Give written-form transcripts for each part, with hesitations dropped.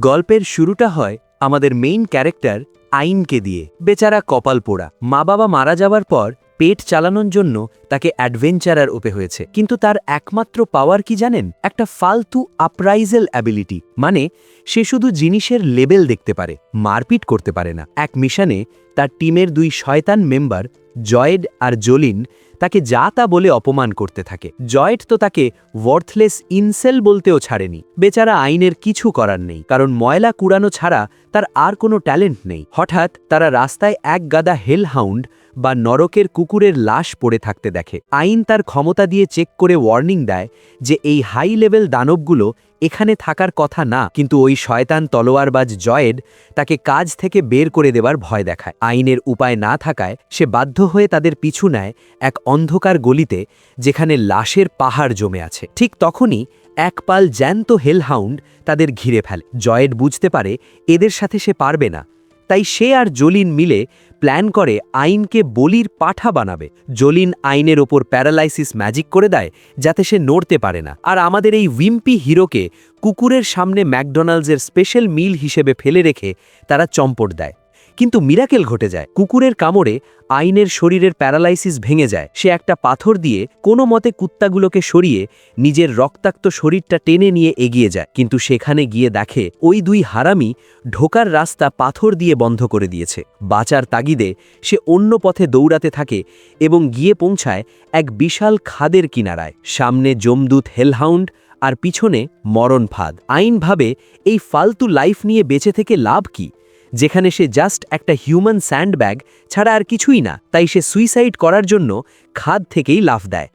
গল্পের শুরুটা হয় আমাদের মেইন ক্যারেক্টার আইনকে দিয়ে। বেচারা কপাল পোড়া, মা বাবা মারা যাওয়ার পর পেট চালানোর জন্য তাকে অ্যাডভেঞ্চারার হতে হয়েছে। কিন্তু তার একমাত্র পাওয়ার কি জানেন? একটা ফালতু আপরাইজেল অ্যাবিলিটি। মানে সে শুধু জিনিসের লেবেল দেখতে পারে, মারপিট করতে পারে না। এক মিশনে তার টিমের দুই শয়তান মেম্বার জয়েড আর জোলিন তাকে যা তা বলে অপমান করতে থাকে। জয়েড তো তাকে ওয়ার্থলেস ইনসেল বলতেও ছাড়েনি। বেচারা আইনের কিছু করার নেই, কারণ ময়লা কুড়ানো ছাড়া তার আর কোনো ট্যালেন্ট নেই। হঠাৎ তারা রাস্তায় এক গাদা হেলহাউন্ড বা নরকের কুকুরের লাশ পড়ে থাকতে দেখে। আইন তার ক্ষমতা দিয়ে চেক করে ওয়ার্নিং দেয় যে এই হাই লেভেল দানবগুলো এখানে থাকার কথা না। কিন্তু ওই শয়তান তলোয়ারবাজ জয়েড তাকে কাজ থেকে বের করে দেবার ভয় দেখায়। আইনের উপায় না থাকায় সে বাধ্য হয়ে তাদের পিছু নেয় এক অন্ধকার গলিতে, যেখানে লাশের পাহাড় জমে আছে। ঠিক তখনই এক পাল জ্যান্ত হেলহাউন্ড তাদের ঘিরে ফেলে। জয়েড বুঝতে পারে এদের সাথে সে পারবে না, তাই সে আর জোলিন মিলে প্ল্যান করে আইনকে বলির পাঠা বানাবে। জোলিন আইনের ওপর প্যারালাইসিস ম্যাজিক করে দেয় যাতে সে নড়তে পারে না। আর আমাদের এই উইম্পি হিরোকে কুকুরের সামনে ম্যাকডোনাল্ডসের স্পেশাল মিল হিসেবে ফেলে রেখে তারা চম্পট দেয়। কিন্তু মিরাকেল ঘটে যায়। কুকুরের কামড়ে আইনের শরীরের প্যারালাইসিস ভেঙে যায়। সে একটা পাথর দিয়ে কোনো মতে কুত্তাগুলোকে সরিয়ে নিজের রক্তাক্ত শরীরটা টেনে নিয়ে এগিয়ে যায়। কিন্তু সেখানে গিয়ে দেখে ওই দুই হারামি ঢোকার রাস্তা পাথর দিয়ে বন্ধ করে দিয়েছে। বাঁচার তাগিদে সে অন্য পথে দৌড়াতে থাকে এবং গিয়ে পৌঁছায় এক বিশাল খাদের কিনারায়। সামনে যমদূত হেলহাউন্ড আর পিছনে মরণ ফাঁদ। আইন ভাবে এই ফালতু লাইফ নিয়ে বেঁচে থেকে লাভ কি, যেখানে সে জাস্ট একটা হিউম্যান স্যান্ডব্যাগ ছাড়া আর কিছুই না। তাই সে সুইসাইড করার জন্য খাদ থেকেই লাফ দেয়।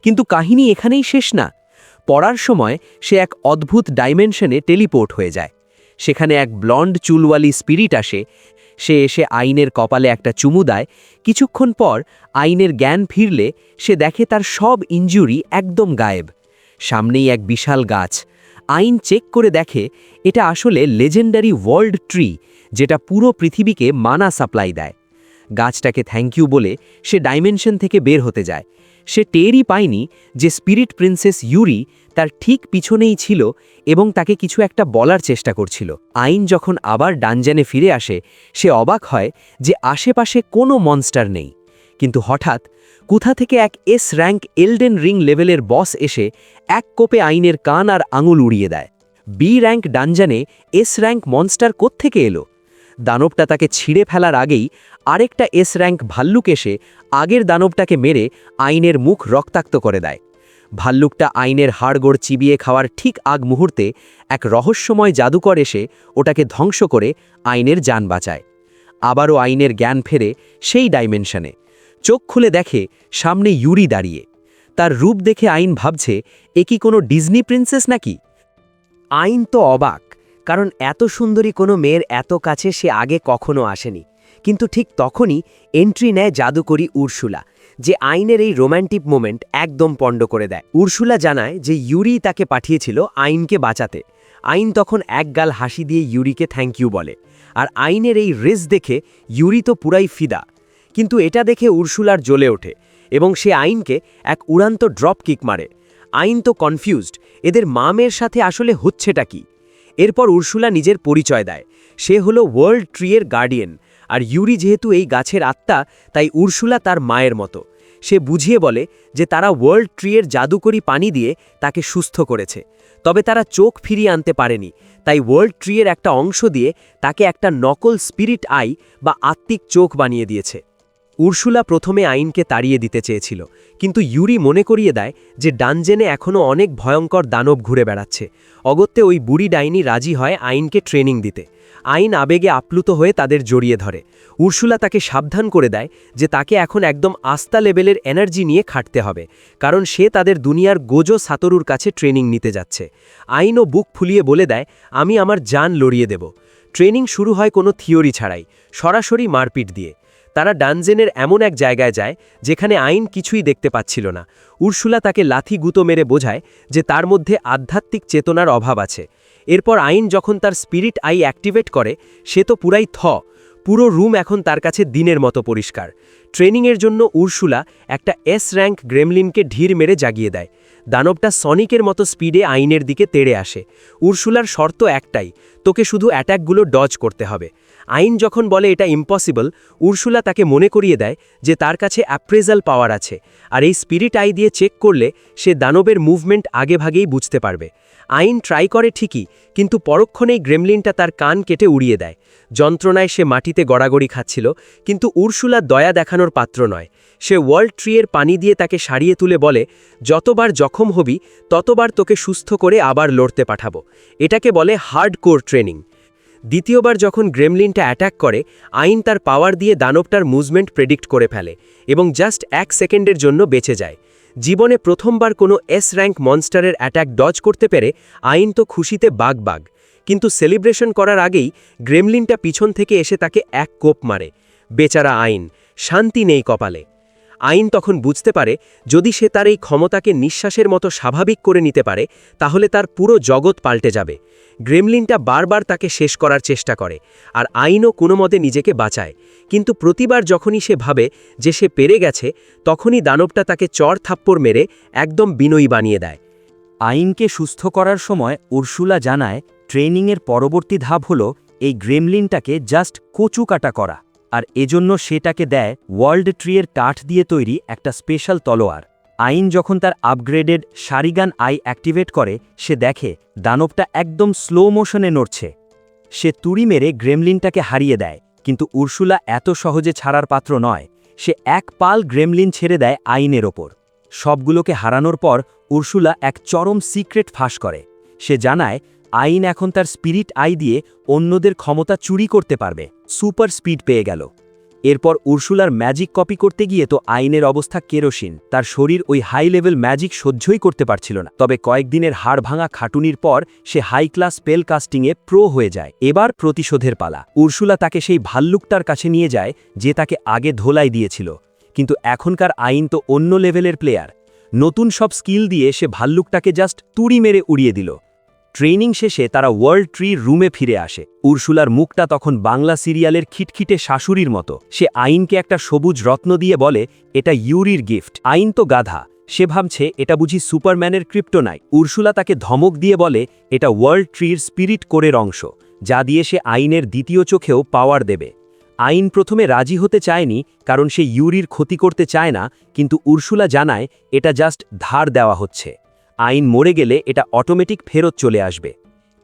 কিন্তু কাহিনী এখানেই শেষ না। পড়ার সময় সে এক অদ্ভুত ডাইমেনশনে টেলিপোর্ট হয়ে যায়। সেখানে এক ব্লন্ড চুলওয়ালি স্পিরিট আসে। সে এসে আইনের কপালে একটা চুমু দেয়। কিছুক্ষণ পর আইনের জ্ঞান ফিরলে সে দেখে তার সব ইনজুরি একদম গায়েব। সামনেই এক বিশাল গাছ। আইন চেক করে দেখে এটা আসলে লেজেন্ডারি ওয়ার্ল্ড ট্রি, যেটা পুরো পৃথিবীকে মানা সাপ্লাই দেয়। গাছটাকে থ্যাংক ইউ বলে সে ডাইমেনশন থেকে বের হতে যায়। সে টেরই পায়নি যে স্পিরিট প্রিন্সেস ইউরি তার ঠিক পিছনেই ছিল এবং তাকে কিছু একটা বলার চেষ্টা করছিল। আইন যখন আবার ডানজানে ফিরে আসে, সে অবাক হয় যে আশেপাশে কোনো মনস্টার নেই। কিন্তু হঠাৎ কোথা থেকে এক এস র্যাঙ্ক এলডেন রিং লেভেলের বস এসে এক কোপে আইনের কান আর আঙুল উড়িয়ে দেয়। বি র্যাঙ্ক ডানজানে এস র্যাঙ্ক মনস্টার কোত্থেকে এলো? দানবটা তাকে ছিঁড়ে ফেলার আগেই আরেকটা এস র্যাঙ্ক ভাল্লুক এসে আগের দানবটাকে মেরে আইনের মুখ রক্তাক্ত করে দেয়। ভাল্লুকটা আইনের হাড়গোড় চিবিয়ে খাওয়ার ঠিক আগ মুহূর্তে এক রহস্যময় জাদুকর এসে ওটাকে ধ্বংস করে আইনের জান বাঁচায়। আবারও আইনের জ্ঞান ফেরে সেই ডাইমেনশনে। চোখ খুলে দেখে সামনে ইউরি দাঁড়িয়ে। তার রূপ দেখে আইন ভাবছে এ কি কোনো ডিজনি প্রিন্সেস নাকি? আইন তো অবাক, কারণ এত সুন্দরী কোনো মেয়ের এত কাছে সে আগে কখনো আসেনি। কিন্তু ঠিক তখনই এন্ট্রি নেয় জাদুকরী উর্সুলা, যে আইনের এই রোম্যান্টিক মোমেন্ট একদম পণ্ড করে দেয়। উর্সুলা জানায় যে ইউরি তাকে পাঠিয়েছিল আইনকে বাঁচাতে। আইন তখন একগাল হাসি দিয়ে ইউরিকে থ্যাংক ইউ বলে। আর আইনের এই রেস দেখে ইউরি তো পুরাই ফিদা। কিন্তু এটা দেখে উর্সুলার জ্বলে ওঠে এবং সে আইনকে এক উড়ান্ত ড্রপ কিক মারে। আইন তো কনফিউজড, এদের মামের সাথে আসলে হচ্ছেটা কি? এরপর উর্সুলা নিজের পরিচয় দেয়। সে হলো ওয়ার্ল্ড ট্রিয়ের গার্ডিয়ান, আর ইউরি যেহেতু এই গাছের আত্মা, তাই উর্সুলা তার মায়ের মতো। সে বুঝিয়ে বলে যে তারা ওয়ার্ল্ড ট্রিয়ের জাদুকরি পানি দিয়ে তাকে সুস্থ করেছে, তবে তারা চোখ ফিরিয়ে আনতে পারেনি। তাই ওয়ার্ল্ড ট্রিয়ের একটা অংশ দিয়ে তাকে একটা নকল স্পিরিট আই বা আত্মিক চোখ বানিয়ে দিয়েছে। উর্সুলা প্রথমে আইনকে তাড়িয়ে দিতে চেয়েছিল, কিন্তু ইউরি মনে করিয়ে দেয় যে ডানজেনে এখনও অনেক ভয়ঙ্কর দানব ঘুরে বেড়াচ্ছে। অগত্যে ওই বুড়ি ডাইনি রাজি হয় আইনকে ট্রেনিং দিতে। আইন আবেগে আপ্লুত হয়ে তাদের জড়িয়ে ধরে। উর্সুলা তাকে সাবধান করে দেয় যে তাকে এখন একদম আস্থা লেভেলের এনার্জি নিয়ে খাটতে হবে, কারণ সে তাদের দুনিয়ার গোজো সাতোরুর কাছে ট্রেনিং নিতে যাচ্ছে। আইনও বুক ফুলিয়ে বলে দেয়, আমি আমার জান লড়িয়ে দেব। ট্রেনিং শুরু হয় কোনো থিওরি ছাড়াই, সরাসরি মারপিট দিয়ে। তারা ডানজেনের এমন এক জায়গায় যায় যেখানে আইন কিছুই দেখতে পাচ্ছিল না। উর্সুলা তাকে লাথি গুঁতো মেরে বোঝায় যে তার মধ্যে আধ্যাত্মিক চেতনার অভাব আছে। এরপর আইন যখন তার স্পিরিট আই অ্যাক্টিভেট করে, সে তো পুরাই পুরো রুম এখন তার কাছে দিনের মতো পরিষ্কার। ট্রেনিংয়ের জন্য উর্সুলা একটা এস র্যাঙ্ক গ্রেমলিনকে ঢির মেরে জাগিয়ে দেয়। দানবটা সনিকের মতো স্পিডে আইনের দিকে তেড়ে আসে। উর্সুলার শর্ত একটাই, তোকে শুধু অ্যাটাকগুলো ডজ করতে হবে। আইন যখন বলে এটা ইম্পসিবল, উর্সুলা তাকে মনে করিয়ে দেয় যে তার কাছে অ্যাপ্রেজাল পাওয়ার আছে, আর এই স্পিরিট আই দিয়ে চেক করলে সে দানবের মুভমেন্ট আগেভাগেই বুঝতে পারবে। আইন ট্রাই করে ঠিকই, কিন্তু পরক্ষণেই গ্রেমলিনটা তার কান কেটে উড়িয়ে দেয়। যন্ত্রণায় সে মাটিতে গড়াগড়ি খাচ্ছিল, কিন্তু উর্সুলা দয়া দেখানোর পাত্র নয়। সে ওয়ার্ল্ড ট্রিয়ের পানি দিয়ে তাকে সারিয়ে তুলে বলে, যতবার জখম হবি ততবার তোকে সুস্থ করে আবার লড়তে পাঠাবো। এটাকে বলে হার্ডকোর ট্রেনিং। দ্বিতীয়বার যখন গ্রেমলিনটা অ্যাটাক করে, আইন তার পাওয়ার দিয়ে দানবটার মুভমেন্ট প্রেডিক্ট করে ফেলে এবং জাস্ট 1 সেকেন্ডের জন্য বেঁচে যায়। জীবনে প্রথমবার কোনো এস র্যাঙ্ক মনস্টারের অ্যাটাক ডজ করতে পেরে আইন তো খুশিতে বাগ। কিন্তু সেলিব্রেশন করার আগেই গ্রেমলিনটা পিছন থেকে এসে তাকে এক কোপ মারে। বেচারা আইন, শান্তি নেই কপালে। আইন তখন বুঝতে পারে যদি সে তার এই ক্ষমতাকে নিঃশ্বাসের মতো স্বাভাবিক করে নিতে পারে, তাহলে তার পুরো জগৎ পাল্টে যাবে। গ্রেমলিনটা বারবার তাকে শেষ করার চেষ্টা করে, আর আইনও কোনো মতে নিজেকে বাঁচায়। কিন্তু প্রতিবার যখনই সে ভাবে যে সে পেরে গেছে, তখনই দানবটা তাকে চড় থাপ্পড় মেরে একদম বিনয়ী বানিয়ে দেয়। আইনকে সুস্থ করার সময় উর্সুলা জানায় ট্রেনিংয়ের পরবর্তী ধাপ হল এই গ্রেমলিনটাকে জাস্ট কচু কাটা করা, আর এজন্য সেটাকে দেয় ওয়ার্ল্ড ট্রিয়ের কাঠ দিয়ে তৈরি একটা স্পেশাল তলোয়ার। আইন যখন তার আপগ্রেডেড শারিগান আই অ্যাক্টিভেট করে, সে দেখে দানবটা একদম স্লো মোশনে নড়ছে। সে তুড়ি মেরে গ্রেমলিনটাকে হারিয়ে দেয়, কিন্তু উর্সুলা এত সহজে ছাড়ার পাত্র নয়। সে এক পাল গ্রেমলিন ছেড়ে দেয় আইনের ওপর। সবগুলোকে হারানোর পর উর্সুলা এক চরম সিক্রেট ফাঁস করে। সে জানায় আইন এখন তার স্পিরিট আই দিয়ে অন্যদের ক্ষমতা চুরি করতে পারবে। সুপার স্পিড পেয়ে গেল। এরপর উর্সুলার ম্যাজিক কপি করতে গিয়ে তো আইনের অবস্থা কেরোসিন। তার শরীর ওই হাই লেভেল ম্যাজিক সহ্যই করতে পারছিল না। তবে কয়েকদিনের হাড় ভাঙা খাটুনির পর সে হাই ক্লাস স্পেল কাস্টিংয়ে প্রো হয়ে যায়। এবার প্রতিশোধের পালা। উর্সুলা তাকে সেই ভাল্লুকটার কাছে নিয়ে যায় যে তাকে আগে ধোলাই দিয়েছিল। কিন্তু এখনকার আইন তো অন্য লেভেলের প্লেয়ার। নতুন সব স্কিল দিয়ে সে ভাল্লুকটাকে জাস্ট তুড়ি মেরে উড়িয়ে দিল। ট্রেনিং শেষে তারা ওয়ার্ল্ড ট্রির রুমে ফিরে আসে। উর্সুলার মুখটা তখন বাংলা সিরিয়ালের খিটখিটে শাশুড়ির মতো। সে আইনকে একটা সবুজ রত্ন দিয়ে বলে, এটা ইউরির গিফট। আইন তো গাধা, সে ভাবছে এটা বুঝি সুপারম্যানের ক্রিপ্টোনাইট। উর্সুলা তাকে ধমক দিয়ে বলে এটা ওয়ার্ল্ড ট্রির স্পিরিট কোরের অংশ, যা দিয়ে সে আইনের দ্বিতীয় চোখেও পাওয়ার দেবে। আইন প্রথমে রাজি হতে চায়নি, কারণ সে ইউরির ক্ষতি করতে চায় না, কিন্তু উর্সুলা জানায় এটা জাস্ট ধার দেওয়া হচ্ছে। আইন মরে গেলে এটা অটোমেটিক ফেরত চলে আসবে।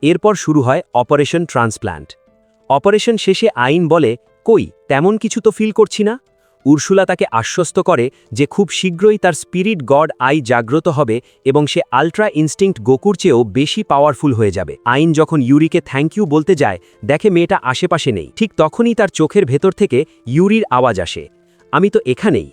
এরপর শুরু হয় অপারেশন ট্রান্সপ্ল্যান্ট। অপারেশন শেষে আইন বলে, কই তেমন কিছু তো ফিল করছি না। উর্সুলা তাকে আশ্বস্ত করে যে খুব শীঘ্রই তার স্পিরিট গড আই জাগ্রত হবে এবং সে আল্ট্রা ইনস্টিংক্ট গোকুর চেয়েও বেশি পাওয়ারফুল হয়ে যাবে। আইন যখন ইউরিকে থ্যাংক ইউ বলতে যায়, দেখে মেয়েটা আশেপাশে নেই। ঠিক তখনই তার চোখের ভেতর থেকে ইউরির আওয়াজ আসে, আমি তো এখানেই।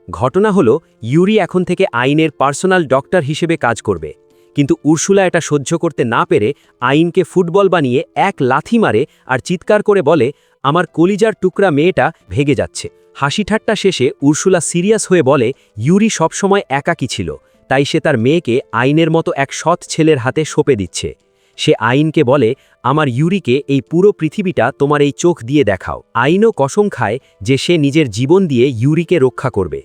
ঘটনা হলো ইউরি এখন থেকে আইনের পার্সোনাল ডক্টর হিসেবে কাজ করবে। কিন্তু উর্সুলা এটা সহ্য করতে না পেরে আইনকে ফুটবল বানিয়ে এক লাথি মারে আর চিৎকার করে বলে, আমার কলিজার টুকরা মেয়েটা ভেগে যাচ্ছে। হাসি ঠাট্টা শেষে উর্সুলা সিরিয়াস হয়ে বলে, ইউরি সবসময় একাকী ছিল, তাই সে তার মেয়েকে আইনের মতো এক সৎ ছেলের হাতে সঁপে দিচ্ছে। সে আইনকে বলে, আমার ইউরিকে এই পুরো পৃথিবীটা তোমার এই চোখ দিয়ে দেখাও। আইনও কসম খায় যে সে নিজের জীবন দিয়ে ইউরিকে রক্ষা করবে।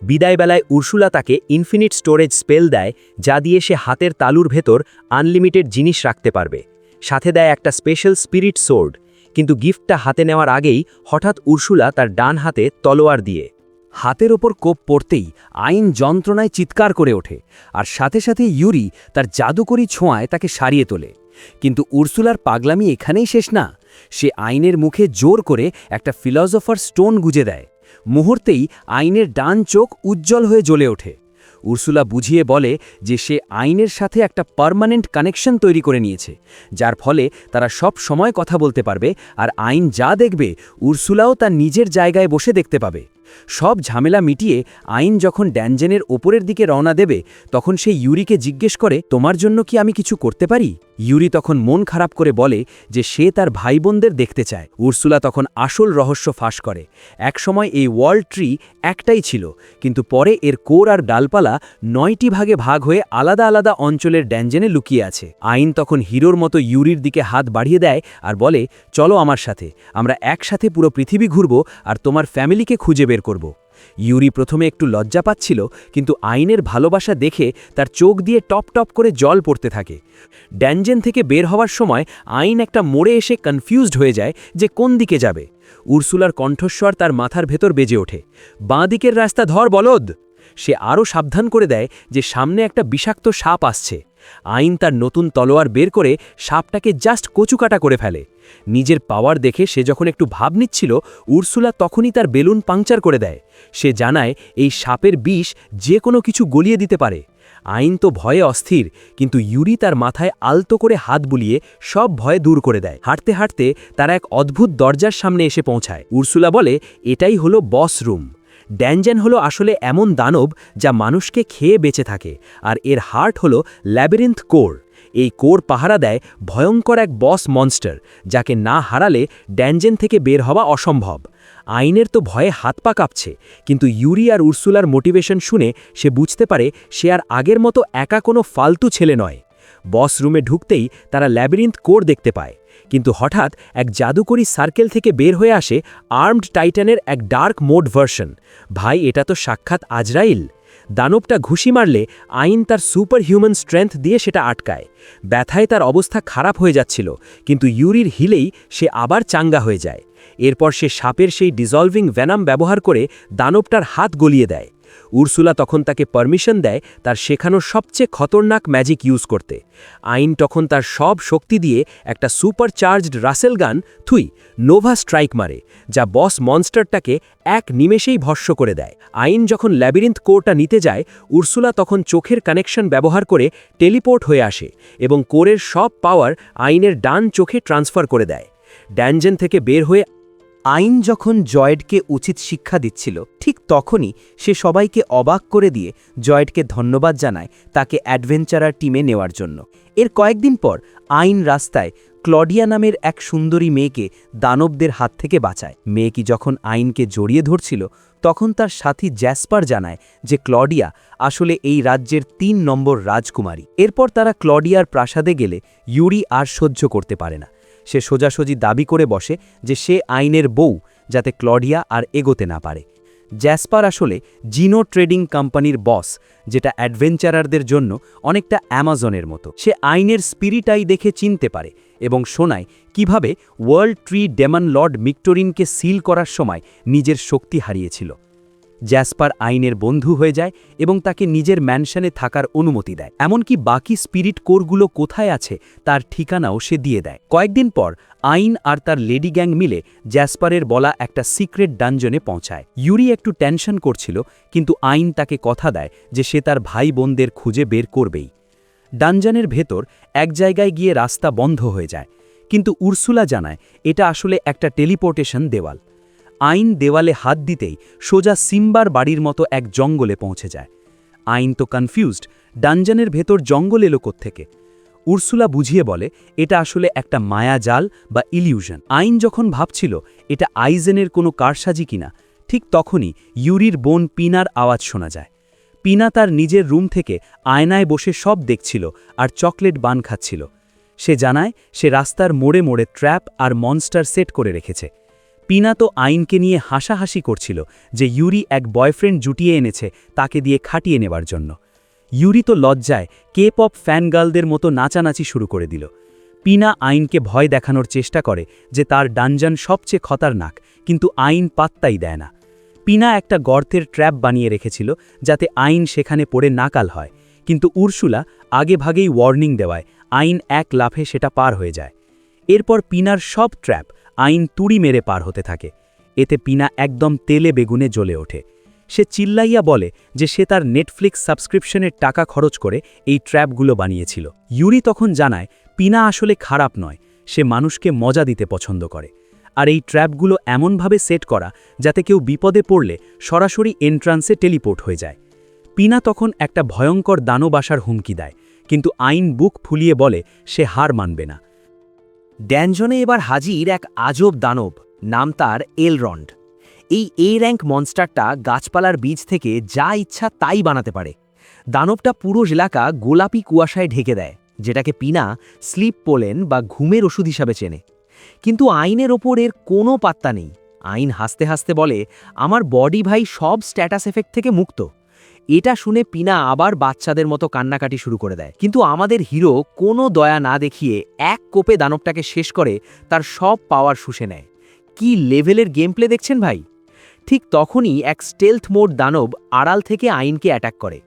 বিদায়বেলায় উর্সুলা তাকে ইনফিনিট স্টোরেজ স্পেল দেয়, যা দিয়ে সে হাতের তালুর ভেতর আনলিমিটেড জিনিস রাখতে পারবে। সাথে দেয় একটা স্পেশাল স্পিরিট সোর্ড। কিন্তু গিফটটা হাতে নেওয়ার আগেই হঠাৎ উর্সুলা তার ডান হাতে তলোয়ার দিয়ে হাতের ওপর কোপ পড়তেই আইন যন্ত্রণায় চিৎকার করে ওঠে, আর সাথে সাথে ইউরি তার জাদুকরি ছোঁয়ায় তাকে সারিয়ে তোলে। কিন্তু উর্সুলার পাগলামি এখানেই শেষ না। সে আইনের মুখে জোর করে একটা ফিলসফার স্টোন গুজে দেয়। মুহূর্তেই আইনের ডান চোখ উজ্জ্বল হয়ে জ্বলে ওঠে। উর্সুলা বুঝিয়ে বলে যে সে আইনের সাথে একটা পার্মানেন্ট কানেকশন তৈরি করে নিয়েছে, যার ফলে তারা সব সময় কথা বলতে পারবে, আর আইন যা দেখবে উর্সুলাও তার নিজের জায়গায় বসে দেখতে পাবে। সব ঝামেলা মিটিয়ে আইন যখন ড্যানজেনের ওপরের দিকে রওনা দেবে, তখন সে ইউরিকে জিজ্ঞেস করে, তোমার জন্য কি আমি কিছু করতে পারি? ইউরি তখন মন খারাপ করে বলে যে সে তার ভাই বোনদের দেখতে চায়। উর্সুলা তখন আসল রহস্য ফাঁস করে। একসময় এই ওয়ার্ল্ড ট্রি একটাই ছিল, কিন্তু পরে এর কোর আর ডালপালা 9টি ভাগে ভাগ হয়ে আলাদা আলাদা অঞ্চলের ড্যানজেনে লুকিয়ে আছে। আইন তখন হিরোর মতো ইউরির দিকে হাত বাড়িয়ে দেয় আর বলে, চলো আমার সাথে, আমরা একসাথে পুরো পৃথিবী ঘুরব আর তোমার ফ্যামিলিকে খুঁজে বের করব। ইউরি প্রথমে একটু লজ্জা পাচ্ছিল, কিন্তু আইনের ভালোবাসা দেখে তার চোখ দিয়ে টপ টপ করে জল পড়তে থাকে। ড্যানজেন থেকে বের হওয়ার সময় আইন একটা মোড়ে এসে কনফিউজড হয়ে যায় যে কোন দিকে যাবে। উরসুলার কণ্ঠস্বর তার মাথার ভেতর বেজে ওঠে, বাঁ দিকের রাস্তা ধর বলদ। সে আরও সাবধান করে দেয় যে সামনে একটা বিষাক্ত সাপ আসছে। আইন তার নতুন তলোয়ার বের করে সাপটাকে জাস্ট কচুকাটা করে ফেলে। নিজের পাওয়ার দেখে সে যখন একটু ভাব নিচ্ছিল, উরসুলা তখনই তার বেলুন পাংচার করে দেয়। সে জানায় এই সাপের বিষ যে কোনো কিছু গলিয়ে দিতে পারে। আইন তো ভয়ে অস্থির, কিন্তু ইউরি তার মাথায় আলতো করে হাত বুলিয়ে সব ভয় দূর করে দেয়। হাঁটতে হাঁটতে তারা এক অদ্ভুত দরজার সামনে এসে পৌঁছায়। উরসুলা বলে এটাই হলো বস রুম। ড্যানজেন হলো আসলে এমন দানব যা মানুষকে খেয়ে বেঁচে থাকে, আর এর হার্ট হলো ল্যাবিরিন্থ কোর। এই কোর পাহারা দেয় ভয়ঙ্কর এক বস মনস্টার, যাকে না হারালে ড্যানজেন থেকে বের হওয়া অসম্ভব। আইনের তো ভয়ে হাত পা কাঁপছে, কিন্তু ইউরি আর উরসুলার মোটিভেশন শুনে সে বুঝতে পারে সে আর আগের মতো একা কোনো ফালতু ছেলে নয়। বস রুমে ঢুকতেই তারা ল্যাবিরিন্থ কোর দেখতে পায়, কিন্তু হঠাৎ এক জাদুকরী সার্কেল থেকে বের হয়ে আসে আর্মড টাইটানের এক ডার্ক মোড ভার্সন। ভাই, এটা তো সাক্ষাৎ আজরাইল। দানবটা ঘুষি মারলে আইন তার সুপার হিউম্যান স্ট্রেংথ দিয়ে সেটা আটকায়। ব্যথায় তার অবস্থা খারাপ হয়ে যাচ্ছিল, কিন্তু ইউরির হিলেই সে আবার চাঙ্গা হয়ে যায়। এরপর সে সাপের সেই ডিজলভিং ভ্যানাম ব্যবহার করে দানবটার হাত গলিয়ে দেয়। উরসুলা তখন তাকে পারমিশন দেয় তার শেখানো সবচেয়ে খতরনাক ম্যাজিক ইউজ করতে। আইন তখন তার সব শক্তি দিয়ে একটা সুপার চার্জড রাসেল গান নোভা স্ট্রাইক মারে, যা বস মনস্টারটাকে এক নিমেষেই ভস্ম করে দেয়। আইন যখন ল্যাবিরিন্থ কোরটা নিতে যায়, উরসুলা তখন চোখের কানেকশন ব্যবহার করে টেলিপোর্ট হয়ে আসে এবং কোরের সব পাওয়ার আইনের ডান চোখে ট্রান্সফার করে দেয়। ড্যানজেন থেকে বের হয়ে আইন যখন জয়েডকে উচিত শিক্ষা দিচ্ছিল, ঠিক তখনই সে সবাইকে অবাক করে দিয়ে জয়েডকে ধন্যবাদ জানায় তাকে অ্যাডভেঞ্চারার টিমে নেওয়ার জন্য। এর কয়েকদিন পর আইন রাস্তায় ক্লডিয়া নামের এক সুন্দরী মেয়েকে দানবদের হাত থেকে বাঁচায়। মেয়েটি যখন আইনকে জড়িয়ে ধরছিল, তখন তার সাথী জ্যাসপার জানায় যে ক্লডিয়া আসলে এই রাজ্যের ৩ নম্বর রাজকুমারী। এরপর তারা ক্লডিয়ার প্রাসাদে গেলে ইউরি আর সহ্য করতে পারে না। সে সোজাসুজি দাবি করে বসে যে সে আইনের বউ, যাতে ক্লডিয়া আর এগোতে না পারে। জ্যাসপার আসলে জিনো ট্রেডিং কোম্পানির বস, যেটা অ্যাডভেঞ্চারারদের জন্য অনেকটা অ্যামাজনের মতো। সে আইনের স্পিরিটাই দেখে চিনতে পারে এবং শোনায় কিভাবে ওয়ার্ল্ড ট্রি ডেমন লর্ড মিক্টোরিনকে সিল করার সময় নিজের শক্তি হারিয়েছিল। জ্যাসপার আইনের বন্ধু হয়ে যায় এবং তাকে নিজের ম্যানশনে থাকার অনুমতি দেয়। এমনকি বাকি স্পিরিট কোরগুলো কোথায় আছে তার ঠিকানাও সে দিয়ে দেয়। কয়েকদিন পর আইন আর তার লেডি গ্যাং মিলে জ্যাসপারের বলা একটা সিক্রেট ডানজনে পৌঁছায়। ইউরি একটু টেনশন করছিল, কিন্তু আইন তাকে কথা দেয় যে সে তার ভাই বোনদের খুঁজে বের করবেই। ডানজনের ভেতর এক জায়গায় গিয়ে রাস্তা বন্ধ হয়ে যায়, কিন্তু উরসুলা জানায় এটা আসলে একটা টেলিপোর্টেশন দেওয়াল। আইন দেওয়ালে হাত দিতেই সোজা সিম্বার বাড়ির মতো এক জঙ্গলে পৌঁছে যায়। আইন তো কনফিউজড, ডানজনের ভেতর জঙ্গল এলো কোত্থেকে। উরসুলা বুঝিয়ে বলে এটা আসলে একটা মায়াজাল বা ইলিউশন। আইন যখন ভাবছিল এটা আইজেনের কোনো কারসাজি কিনা, ঠিক তখনই ইউরির বোন পিনার আওয়াজ শোনা যায়। পিনা তার নিজের রুম থেকে আয়নায় বসে সব দেখছিল আর চকলেট বান খাচ্ছিল। সে জানায় সে রাস্তার মোড়ে মোড়ে ট্র্যাপ আর মনস্টার সেট করে রেখেছে। পিনা তো আইনকে নিয়ে হাসাহাসি করছিল যে ইউরি এক বয়ফ্রেন্ড জুটিয়ে এনেছে তাকে দিয়ে খাটিয়ে নেবার জন্য। ইউরি তো লজ্জায় কে-পপ ফ্যানগার্লদের মতো নাচানাচি শুরু করে দিল। পিনা আইনকে ভয় দেখানোর চেষ্টা করে যে তার ডানজন সবচেয়ে খতরনাক, কিন্তু আইন পাত্তাই দেয় না। পিনা একটা গর্তের ট্র্যাপ বানিয়ে রেখেছিল যাতে আইন সেখানে পড়ে নাকাল হয়, কিন্তু উরসুলা আগেভাগেই ওয়ার্নিং দেওয়ায় আইন এক লাফে সেটা পার হয়ে যায়। এরপর পিনার সব ট্র্যাপ আইন তুড়ি মেরে পার হতে থাকে। এতে পিনা একদম তেলে বেগুনে জ্বলে ওঠে। সে চিল্লাইয়া বলে যে সে তার নেটফ্লিক্স সাবস্ক্রিপশনের টাকা খরচ করে এই ট্র্যাপগুলো বানিয়েছিল। ইউরি তখন জানায় পিনা আসলে খারাপ নয়, সে মানুষকে মজা দিতে পছন্দ করে। আর এই ট্র্যাপগুলো এমনভাবে সেট করা যাতে কেউ বিপদে পড়লে সরাসরি এন্ট্রান্সে টেলিপোর্ট হয়ে যায়। পিনা তখন একটা ভয়ঙ্কর দানব আসার হুমকি দেয়, কিন্তু আইন বুক ফুলিয়ে বলে সে হার মানবে না। ড্যানজনে এবার হাজির এক আজব দানব, নাম তার এলরন্ড। এই র্যাঙ্ক মনস্টারটা গাছপালার বীজ থেকে যা ইচ্ছা তাই বানাতে পারে। দানবটা পুরো এলাকা গোলাপি কুয়াশায় ঢেকে দেয়, যেটাকে পিনা স্লিপ পোলেন বা ঘুমের ওষুধ হিসাবে চেনে। কিন্তু আইনের ওপর এর কোনো পাত্তা নেই। আইন হাসতে হাসতে বলে, আমার বডি ভাই সব স্ট্যাটাস এফেক্ট থেকে মুক্ত। এটা শুনে পিনা আবার বাচ্চাদের মতো কান্নাকাটি শুরু করে দেয়, কিন্তু আমাদের হিরো কোনো দয়া না দেখিয়ে এক কোপে দানবটাকে শেষ করে তার সব পাওয়ার শুষে নেয়। কি লেভেলের গেম প্লে দেখছেন ভাই! ঠিক তখনই এক স্টেলথ মোড দানব আড়াল থেকে আইনকে অ্যাটাক করে,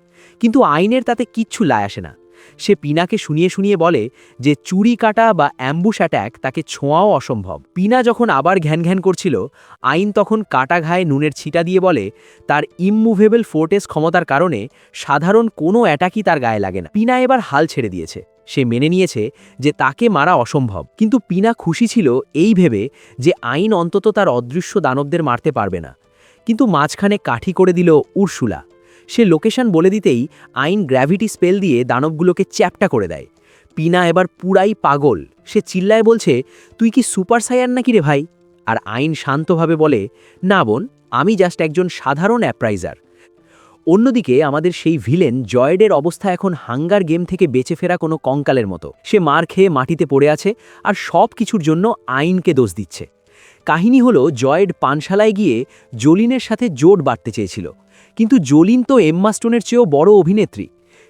কিন্তু আইনের তাতে কিচ্ছু লায় আসে না। সে পিনাকে শুনিয়ে শুনিয়ে বলে যে চুরি কাটা বা অ্যাম্বুশ অ্যাট্যাক তাকে ছোঁয়াও অসম্ভব। পিনা যখন আবার ঘ্যান ঘ্যান করছিল, আইন তখন কাটা ঘায়ে নুনের ছিটা দিয়ে বলে তার ইমমুভেবল ফোর্টেস ক্ষমতার কারণে সাধারণ কোনো অ্যাটাকই তার গায়ে লাগে না। পিনা এবার হাল ছেড়ে দিয়েছে, সে মেনে নিয়েছে যে তাকে মারা অসম্ভব। কিন্তু পিনা খুশি ছিল এই ভেবে যে আইন অন্তত তার অদৃশ্য দানবদের মারতে পারবে না। কিন্তু মাঝখানে কাঠি করে দিল উর্সুলা। সে লোকেশন বলে দিতেই আইন গ্র্যাভিটি স্পেল দিয়ে দানবগুলোকে চ্যাপ্টা করে দেয়। পিনা এবার পুরাই পাগল, সে চিল্লায় বলছে, তুই কি সুপার সায়ার নাকি রে ভাই? আর আইন শান্তভাবে বলে, না বোন, আমি জাস্ট একজন সাধারণ অ্যাপ্রাইজার। অন্যদিকে আমাদের সেই ভিলেন জয়েডের অবস্থা এখন হাঙ্গার গেম থেকে বেঁচে ফেরা কোনো কঙ্কালের মতো। সে মার খেয়ে মাটিতে পড়ে আছে আর সব কিছুর জন্য আইনকে দোষ দিচ্ছে। কাহিনী হলো, জয়েড পানশালায় গিয়ে জোলিনের সাথে জোট বাড়তে চেয়েছিল, কিন্তু জোলিন তো এম্মা স্টোনের চেয়েও বড় অভিনেত্রী।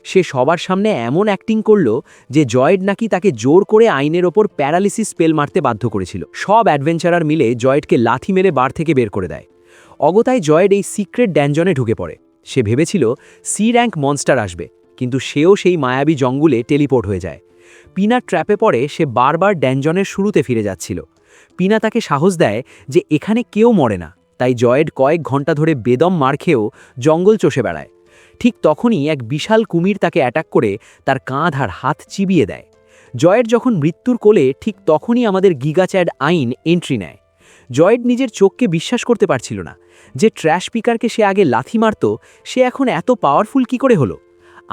সে সবার সামনে এমন অ্যাক্টিং করল যে জয়েড নাকি তাকে জোর করে আইনের ওপর প্যারালিসিস স্পেল মারতে বাধ্য করেছিল। সব অ্যাডভেঞ্চারার মিলে জয়েডকে লাথি মেরে বার থেকে বের করে দেয়। অগতায় জয়েড এই সিক্রেট ড্যানজনে ঢুকে পড়ে। সে ভেবেছিল সি র্যাঙ্ক মনস্টার আসবে, কিন্তু সেও সেই মায়াবী জঙ্গলে টেলিপোর্ট হয়ে যায়। পিনা ট্র্যাপে পড়ে, সে বারবার ড্যানজনের শুরুতে ফিরে যাচ্ছিল। পিনা তাকে সাহস দেয় যে এখানে কেউ মরে না, তাই জয়েড কয়েক ঘন্টা ধরে বেদম মার খেয়েও জঙ্গল চষে বেড়ায়। ঠিক তখনই এক বিশাল কুমির তাকে অ্যাটাক করে তার কাঁধ আর হাত চিবিয়ে দেয়। জয়েড যখন মৃত্যুর কোলে, ঠিক তখনই আমাদের গিগাচ্যাড আইন এন্ট্রি নেয়। জয়েড নিজের চোখকে বিশ্বাস করতে পারছিল না যে ট্র্যাশ পিকারকে সে আগে লাথি মারত, সে এখন এত পাওয়ারফুল কি করে হলো।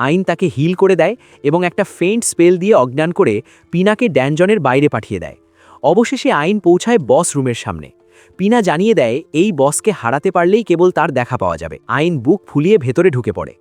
আইন তাকে হিল করে দেয় এবং একটা ফেইন্ট স্পেল দিয়ে অজ্ঞান করে পিনাকে ড্যানজনের বাইরে পাঠিয়ে দেয়। অবশেষে আইন পৌঁছায় বস রুমের সামনে। পিনা জানিয়ে দেয় এই বসকে হারাতে পারলেই কেবল তার দেখা পাওয়া যাবে। আইন বুক ফুলিয়ে ভেতরে ঢুকে পড়ে।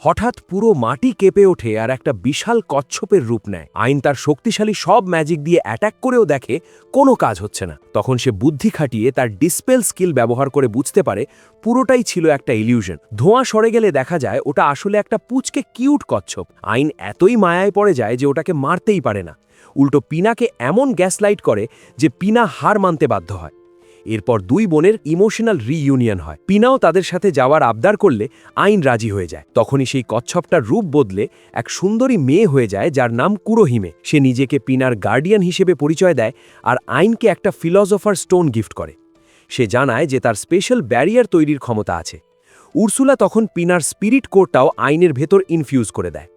হঠাৎ পুরো মাটি কেঁপে ওঠে আর একটা বিশাল কচ্ছপের রূপ নেয়। আইন তার শক্তিশালী সব ম্যাজিক দিয়ে অ্যাটাক করেও দেখে কোনো কাজ হচ্ছে না। তখন সে বুদ্ধি খাটিয়ে তার ডিসপেল স্কিল ব্যবহার করে বুঝতে পারে পুরোটাই ছিল একটা ইলিউশন। ধোঁয়া সরে গেলে দেখা যায় ওটা আসলে একটা পুচকে কিউট কচ্ছপ। আইন এতই মায়ায় পড়ে যায় যে ওটাকে মারতেই পারে না, উল্টো পিনাকে এমন গ্যাসলাইট করে যে পিনা হার মানতে বাধ্য হয়। এরপর দুই বোনের ইমোশনাল রিইউনিয়ন হয়। পিনাও তাদের সাথে যাওয়ার আবদার করলে আইন রাজি হয়ে যায়। তখনই সেই কচ্ছপটার রূপ বদলে এক সুন্দরী মেয়ে হয়ে যায় যার নাম কুরোহিমে। সে নিজেকে পিনার গার্ডিয়ান হিসেবে পরিচয় দেয় আর আইনকে একটা ফিলসফার স্টোন গিফট করে। সে জানায় যে তার স্পেশাল ব্যারিয়ার তৈরির ক্ষমতা আছে। উর্সুলা তখন পিনার স্পিরিট কোরটাও আইনের ভেতর ইনফিউজ করে দেয়।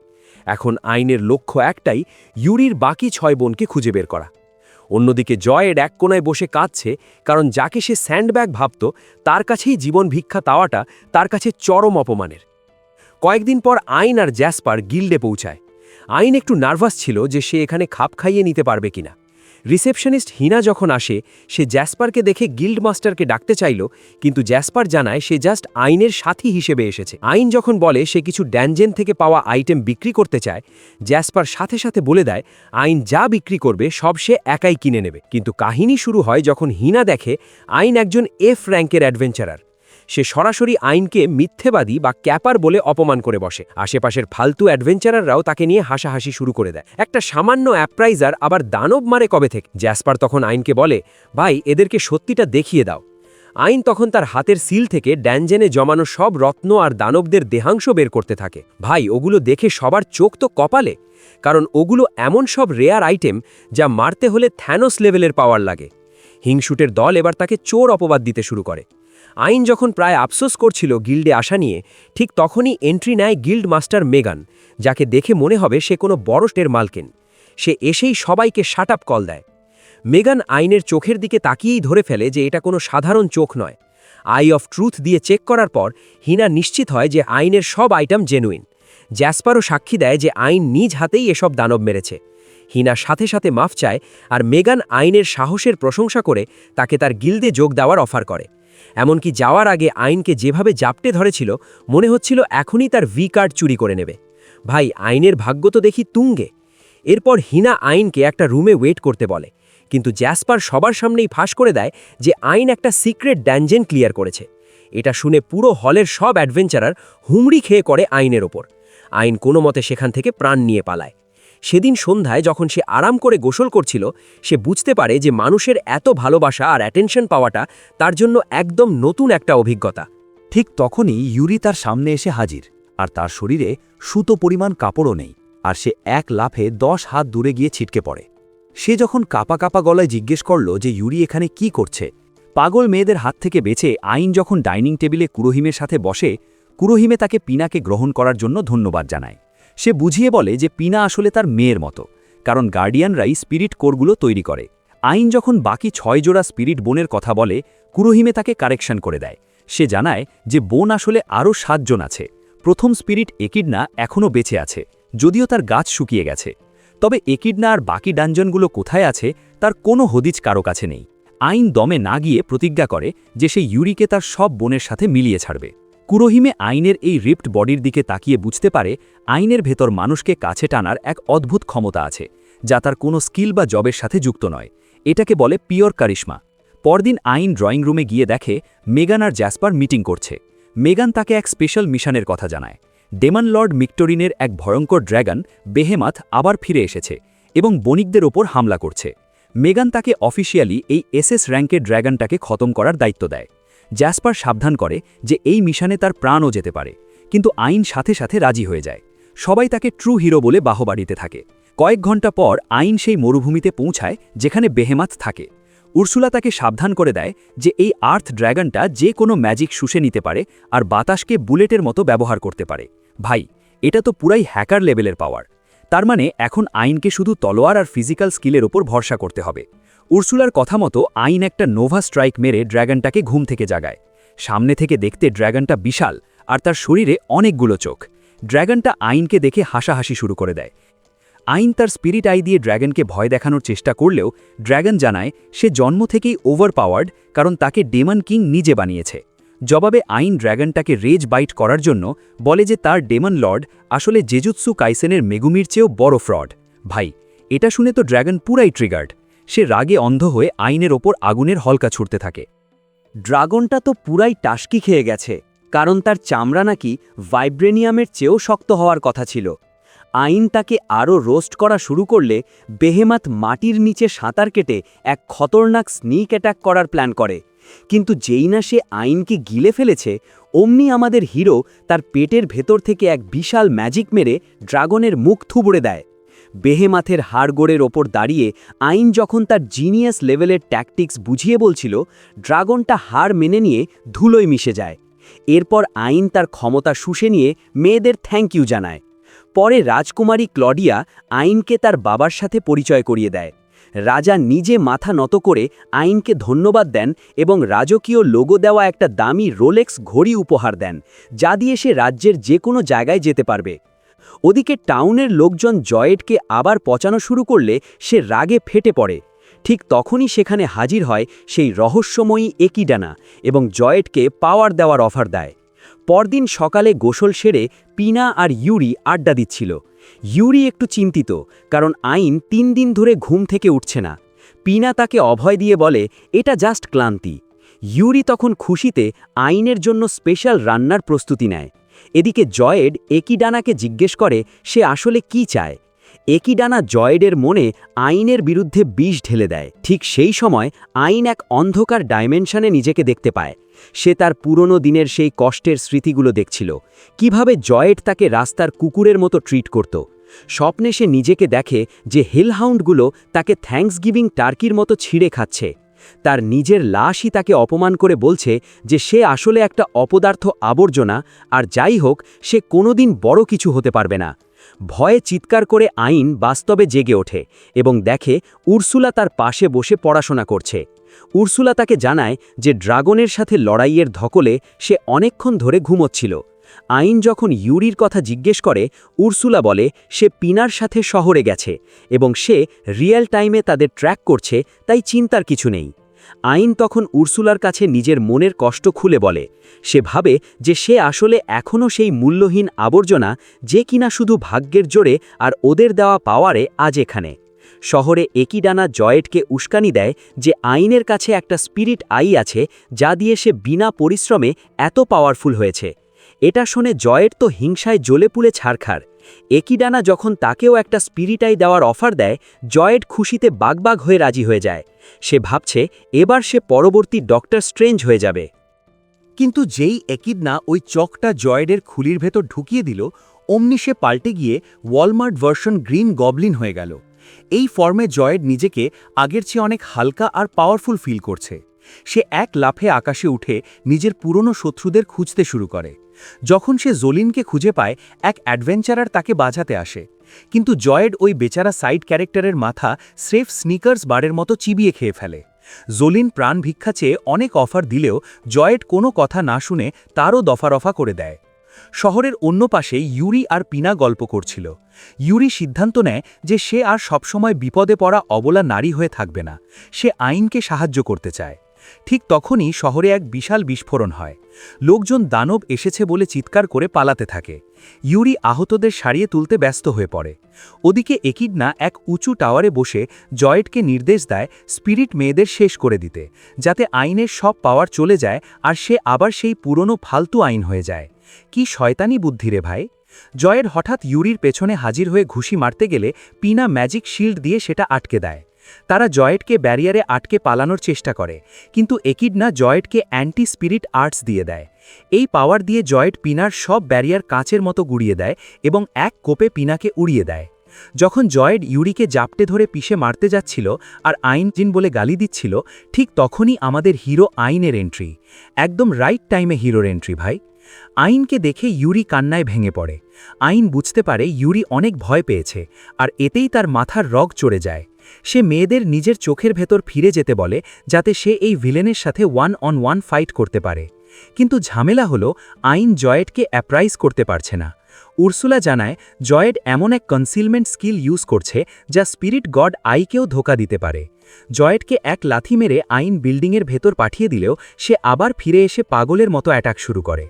এখন আইনের লক্ষ্য একটাই, ইউরির বাকি 6 বোনকে খুঁজে বের করা। অন্যদিকে জয়েড এক কোনায় বসে কাঁদছে, কারণ যাকে সে স্যান্ডব্যাগ ভাবত তার কাছেই জীবন ভিক্ষা চাওয়াটা তার কাছে চরম অপমানের। কয়েকদিন পর আইন আর জ্যাসপার গিল্ডে পৌঁছায়। আইন একটু নার্ভাস ছিল যে সে এখানে খাপ খাইয়ে নিতে পারবে কিনা। রিসেপশনিস্ট হিনা যখন আসে, সে জ্যাসপারকে দেখে গিল্ড মাস্টারকে ডাকতে চাইল, কিন্তু জ্যাসপার জানায় সে জাস্ট আইনের সাথী হিসেবে এসেছে। আইন যখন বলে সে কিছু ড্যানজেন থেকে পাওয়া আইটেম বিক্রি করতে চায়, জ্যাসপার সাথে সাথে বলে দেয় আইন যা বিক্রি করবে সব সে একাই কিনে নেবে। কিন্তু কাহিনী শুরু হয় যখন হিনা দেখে আইন একজন এফ র্যাঙ্কের অ্যাডভেঞ্চারার। সে সরাসরি আইনকে মিথ্যেবাদী বা ক্যাপার বলে অপমান করে বসে। আশেপাশের ফালতু অ্যাডভেঞ্চারাররাও তাকে নিয়ে হাসাহাসি শুরু করে দেয়। একটা সামান্য অ্যাপ্রাইজার আবার দানব মারে কবে থেকে? জ্যাসপার তখন আইনকে বলে, ভাই এদেরকে সত্যিটা দেখিয়ে দাও। আইন তখন তার হাতের সিল থেকে ড্যানজেনে জমানো সব রত্ন আর দানবদের দেহাংশ বের করতে থাকে। ভাই ওগুলো দেখে সবার চোখ তো কপালে, কারণ ওগুলো এমন সব রেয়ার আইটেম যা মারতে হলে থ্যানোস লেভেলের পাওয়ার লাগে। হিংসুটের দল এবার তাকে চোর অপবাদ দিতে শুরু করে। আইন যখন প্রায় আফসোস করছিল গিল্ডে আসা নিয়ে, ঠিক তখনই এন্ট্রি নেয় গিল্ড মাস্টার মেগান, যাকে দেখে মনে হবে সে কোনো বড় স্টের মালকিন। সে এসেই সবাইকে শাট আপ কল দেয়। মেগান আইনের চোখের দিকে তাকিয়েই ধরে ফেলে যে এটা কোনো সাধারণ চোখ নয়। আই অফ ট্রুথ দিয়ে চেক করার পর হিনা নিশ্চিত হয় যে আইনের সব আইটেম জেনুইন। জ্যাসপারও সাক্ষী দেয় যে আইন নিজ হাতেই এসব দানব মেরেছে। হিনা সাথে সাথে মাফ চায় আর মেগান আইনের সাহসের প্রশংসা করে তাকে তার গিল্ডে যোগ দেওয়ার অফার করে। এমনকি যাওয়ার আগে আইনকে যেভাবে জাপটে ধরেছিল, মনে হচ্ছিল এখনই তার ভি কার্ড চুরি করে নেবে। ভাই আইনের ভাগ্য তো দেখি তুঙ্গে। এরপর হিনা আইনকে একটা রুমে ওয়েট করতে বলে, কিন্তু জ্যাসপার সবার সামনেই ফাঁস করে দেয় যে আইন একটা সিক্রেট ড্যানজেন ক্লিয়ার করেছে। এটা শুনে পুরো হলের সব অ্যাডভেঞ্চারার হুমড়ি খেয়ে করে আইনের ওপর। আইন কোনো মতে সেখান থেকে প্রাণ নিয়ে পালায়। সেদিন সন্ধ্যায় যখন সে আরাম করে গোসল করছিল, সে বুঝতে পারে যে মানুষের এত ভালোবাসা আর অ্যাটেনশন পাওয়াটা তার জন্য একদম নতুন একটা অভিজ্ঞতা। ঠিক তখনই ইউরি তার সামনে এসে হাজির, আর তার শরীরে সুতো পরিমাণ কাপড়ও নেই, আর সে এক লাফে 10 হাত দূরে গিয়ে ছিটকে পড়ে। সে যখন কাপা কাপা গলায় জিজ্ঞেস করল যে ইউরি এখানে কি করছে, পাগল মেয়েদের হাত থেকে বেঁচে আইন যখন ডাইনিং টেবিলে কুরোহিমের সাথে বসে, কুরোহিমে তাকে পিনাকে গ্রহণ করার জন্য ধন্যবাদ জানায়। সে বুঝিয়ে বলে যে পিনা আসলে তার মেয়ের মতো, কারণ গার্ডিয়ানরাই স্পিরিট কোরগুলো তৈরি করে। আইন যখন বাকি 6 জোড়া স্পিরিট বোনের কথা বলে, কুরোহিমে তাকে কারেকশন করে দেয়। সে জানায় যে বোন আসলে আরও 7 জন আছে। প্রথম স্পিরিট একিডনা এখনও বেঁচে আছে, যদিও তার গাছ শুকিয়ে গেছে। তবে একিডনা আর বাকি ডানজনগুলো কোথায় আছে তার কোনো হদিজ কারো কাছে নেই। আইন দমে না গিয়ে প্রতিজ্ঞা করে যে সে ইউরিকে তার সব বোনের সাথে মিলিয়ে ছাড়বে। কুরোহিমে আইনের এই রিপ্ট বডির দিকে তাকিয়ে বুঝতে পারে আইনের ভেতর মানুষকে কাছে টানার এক অদ্ভুত ক্ষমতা আছে, যা তার কোনো স্কিল বা জবের সাথে যুক্ত নয়। এটাকে বলে পিওর কারিশমা। পরদিন আইন ড্রয়িং রুমে গিয়ে দেখে মেগান আর জ্যাসপার মিটিং করছে। মেগান তাকে এক স্পেশাল মিশনের কথা জানায়। ডেমন লর্ড মিক্টোরিনের এক ভয়ঙ্কর ড্র্যাগন বেহেমাথ আবার ফিরে এসেছে এবং বণিকদের ওপর হামলা করছে। মেগান তাকে অফিসিয়ালি এই এসএস র্যাঙ্কের ড্র্যাগনটাকে খতম করার দায়িত্ব দেয়। জ্যাসপার সাবধান করে যে এই মিশনে তার প্রাণও যেতে পারে, কিন্তু আইন সাথে সাথে রাজি হয়ে যায়। সবাই তাকে ট্রু হিরো বলে বাহবা দিতে থাকে। কয়েক ঘন্টা পর আইন সেই মরুভূমিতে পৌঁছায় যেখানে বেহেমাথ থাকে। উর্সুলা তাকে সাবধান করে দেয় যে এই আর্থ ড্র্যাগনটা যে কোনো ম্যাজিক শুষে নিতে পারে আর বাতাসকে বুলেটের মতো ব্যবহার করতে পারে। ভাই, এটা তো পুরাই হ্যাকার লেভেলের পাওয়ার। তার মানে এখন আইনকে শুধু তলোয়ার আর ফিজিক্যাল স্কিলের ওপর ভরসা করতে হবে। উর্সুলার কথা মতো আইন একটা নোভা স্ট্রাইক মেরে ড্র্যাগনটাকে ঘুম থেকে জাগায়। সামনে থেকে দেখতে ড্র্যাগনটা বিশাল, আর তার শরীরে অনেকগুলো চোখ। ড্র্যাগনটা আইনকে দেখে হাসাহাসি শুরু করে দেয়। আইন তার স্পিরিট আই দিয়ে ড্র্যাগনকে ভয় দেখানোর চেষ্টা করলেও ড্র্যাগন জানায় সে জন্ম থেকেই ওভারপাওয়ার্ড, কারণ তাকে ডেমন কিং নিজে বানিয়েছে। জবাবে আইন ড্র্যাগনটাকে রেজ বাইট করার জন্য বলে যে তার ডেমন লর্ড আসলে জেজুৎসু কাইসেনের মেগুমির চেয়েও বড় ফ্রড। ভাই, এটা শুনে তো ড্র্যাগন পুরাই ট্রিগার্ড। সে রাগে অন্ধ হয়ে আইনের ওপর আগুনের হলকা ছুটতে থাকে। ড্রাগনটা তো পুরাই টাসকি খেয়ে গেছে, কারণ তার চামড়া নাকি ভাইব্রেনিয়ামের চেয়েও শক্ত হওয়ার কথা ছিল। আইন তাকে আরও রোস্ট করা শুরু করলে বেহেমাথ মাটির নিচে সাঁতার কেটে এক খতরনাক স্নিক অ্যাটাক করার প্ল্যান করে। কিন্তু যেই না সে আইনকে গিলে ফেলেছে, অমনি আমাদের হিরো তার পেটের ভেতর থেকে এক বিশাল ম্যাজিক মেরে ড্রাগনের মুখ থুবড়ে দেয়। বেহেমাথের হাড়গোড়ের ওপর দাঁড়িয়ে আইন যখন তার জিনিয়াস লেভেলের ট্যাকটিক্স বুঝিয়ে বলছিল, ড্রাগনটা হার মেনে নিয়ে ধুলোয় মিশে যায়। এরপর আইন তার ক্ষমতা শুষে নিয়ে মেয়েদের থ্যাংক ইউ জানায়। পরে রাজকুমারী ক্লডিয়া আইনকে তার বাবার সাথে পরিচয় করিয়ে দেয়। রাজা নিজে মাথা নত করে আইনকে ধন্যবাদ দেন এবং রাজকীয় লোগো দেওয়া একটা দামি রোলেক্স ঘড়ি উপহার দেন, যা দিয়ে সে রাজ্যের যে কোনো জায়গায় যেতে পারবে। ওদিকে টাউনের লোকজন জয়েডকে আবার পচানো শুরু করলে সে রাগে ফেটে পড়ে। ঠিক তখনই সেখানে হাজির হয় সেই রহস্যময়ী একিডানা এবং জয়েডকে পাওয়ার দেওয়ার অফার দেয়। পরদিন সকালে গোসল সেরে পিনা আর ইউরি আড্ডা দিচ্ছিল। ইউরি একটু চিন্তিত, কারণ আইন 3 দিন ধরে ঘুম থেকে উঠছে না। পিনা তাকে অভয় দিয়ে বলে এটা জাস্ট ক্লান্তি। ইউরি তখন খুশিতে আইনের জন্য স্পেশাল রান্নার প্রস্তুতি নেয়। এদিকে জয়েড একিডানাকে জিজ্ঞেস করে সে আসলে কি চায়। একিডানা জয়েডের মনে আইনের বিরুদ্ধে বিষ ঢেলে দেয়। ঠিক সেই সময় আইন এক অন্ধকার ডাইমেনশনে নিজেকে দেখতে পায়। সে তার পুরনো দিনের সেই কষ্টের স্মৃতিগুলো দেখছিল, কিভাবে জয়েড তাকে রাস্তার কুকুরের মতো ট্রিট করত। স্বপ্নে সে নিজেকে দেখে যে হেলহাউন্ডগুলো তাকে থ্যাঙ্কসগিভিং টার্কির মতো ছিঁড়ে খাচ্ছে। তার নিজের লাশই তাকে অপমান করে বলছে যে সে আসলে একটা অপদার্থ আবর্জনা, আর যাই হোক সে কোনোদিন বড় কিছু হতে পারবে না। ভয়ে চিৎকার করে আইন বাস্তবে জেগে ওঠে এবং দেখে উর্সুলা তার পাশে বসে পড়াশোনা করছে। উর্সুলা তাকে জানায় যে ড্রাগনের সাথে লড়াইয়ের ধকলে সে অনেকক্ষণ ধরে ঘুমোচ্ছিল। আইন যখন ইউরির কথা জিজ্ঞেস করে, উর্সুলা বলে সে পিনার সাথে শহরে গেছে এবং সে রিয়েল টাইমে তাদের ট্র্যাক করছে, তাই চিন্তার কিছু নেই। আইন তখন উর্সুলার কাছে নিজের মনের কষ্ট খুলে বলে। সে ভাবে যে সে আসলে এখনও সেই মূল্যহীন আবর্জনা, যে কিনা শুধু ভাগ্যের জোরে আর ওদের দেওয়া পাওয়ারে আজ এখানে। শহরে একিডানা জয়েডকে উস্কানি দেয় যে আইনের কাছে একটা স্পিরিট আই আছে যা দিয়ে সে বিনা পরিশ্রমে এত পাওয়ারফুল হয়েছে। এটা শুনে জয়েড তো হিংসায় জ্বলে পুড়ে ছারখার। একিডানা যখন তাকেও একটা স্পিরিট আই দেওয়ার অফার দেয়, জয়েড খুশিতে বাগবাগ হয়ে রাজি হয়ে যায়। সে ভাবছে এবার সে পরবর্তী ডক্টর স্ট্রেঞ্জ হয়ে যাবে। কিন্তু যেই একিডনা ওই চকটা জয়েডের খুলির ভেতর ঢুকিয়ে দিল, অমনি সে পাল্টে গিয়ে ওয়ালমার্ট ভার্সন গ্রিন গবলিন হয়ে গেল। এই ফর্মে জয়েড নিজেকে আগের চেয়ে অনেক হালকা আর পাওয়ারফুল ফিল করছে। সে এক লাফে আকাশে উঠে নিজের পুরনো শত্রুদের খুঁজতে শুরু করে। যখন সে জোলিনকে খুঁজে পায়, এক অ্যাডভেঞ্চারার তাকে বাঁচাতে আসে। কিন্তু জয়েড ওই বেচারা সাইড ক্যারেক্টারের মাথা স্রেফ স্নিকার্স বারের মতো চিবিয়ে খেয়ে ফেলে। জোলিন প্রাণ ভিক্ষা চেয়ে অনেক অফার দিলেও জয়েড কোনো কথা না শুনে তারও দফারফা করে দেয়। শহরের অন্য পাশে ইউরি আর পিনা গল্প করছিল। ইউরি সিদ্ধান্ত নেয় যে সে আর সবসময় বিপদে পড়া অবলা নারী হয়ে থাকবে না, সে আইনকে সাহায্য করতে চায়। ঠিক তখনই শহরে এক বিশাল বিস্ফোরণ হয়। লোকজন দানব এসেছে বলে চিৎকার করে পালাতে থাকে। ইউরি আহতদের সারিয়ে তুলতে ব্যস্ত হয়ে পড়ে। ওদিকে একিডনা এক উঁচু টাওয়ারে বসে জয়েডকে নির্দেশ দেয় স্পিরিট মেয়েদের শেষ করে দিতে, যাতে আইনের সব পাওয়ার চলে যায় আর সে আবার সেই পুরনো ফালতু আইন হয়ে যায়। কি শয়তানি বুদ্ধি রে ভাই! জয়েড হঠাৎ ইউরির পেছনে হাজির হয়ে ঘুষি মারতে গেলে পিনা ম্যাজিক শিল্ড দিয়ে সেটা আটকে দেয়। তারা জয়েডকে ব্যারিয়ারে আটকে পালানোর চেষ্টা করে, কিন্তু একিডনা জয়েডকে অ্যান্টি স্পিরিট আর্টস দিয়ে দেয়। এই পাওয়ার দিয়ে জয়েড পিনার সব ব্যারিয়ার কাঁচের মতো গুড়িয়ে দেয় এবং এক কোপে পিনাকে উড়িয়ে দেয়। যখন জয়েড ইউরিকে জাপটে ধরে পিষে মারতে যাচ্ছিল আর আইন জিন বলে গালি দিচ্ছিল, ঠিক তখনই আমাদের হিরো আইনের এন্ট্রি। একদম রাইট টাইমে হিরোর এন্ট্রি ভাই। আইনকে দেখে ইউরি কান্নায় ভেঙে পড়ে। আইন বুঝতে পারে ইউরি অনেক ভয় পেয়েছে, আর এতেই তার মাথার রগ চড়ে যায়। সে মেয়েদের নিজের চোখের ভেতর ফিরে যেতে বলে, যাতে সে এই ভিলেনের সাথে 1-on-1 ফাইট করতে পারে। কিন্তু ঝামেলা হলো আইন জয়েডকে অ্যাপ্রাইজ করতে পারছে না। উর্সুলা জানায় জয়েড এমন এক কনসিলমেন্ট স্কিল ইউজ করছে যা স্পিরিট গড আইকেও ধোকা দিতে পারে। জয়েডকে এক লাথি মেরে আইন বিল্ডিংয়ের ভেতর পাঠিয়ে দিলেও সে আবার ফিরে এসে পাগলের মতো অ্যাটাক শুরু করে।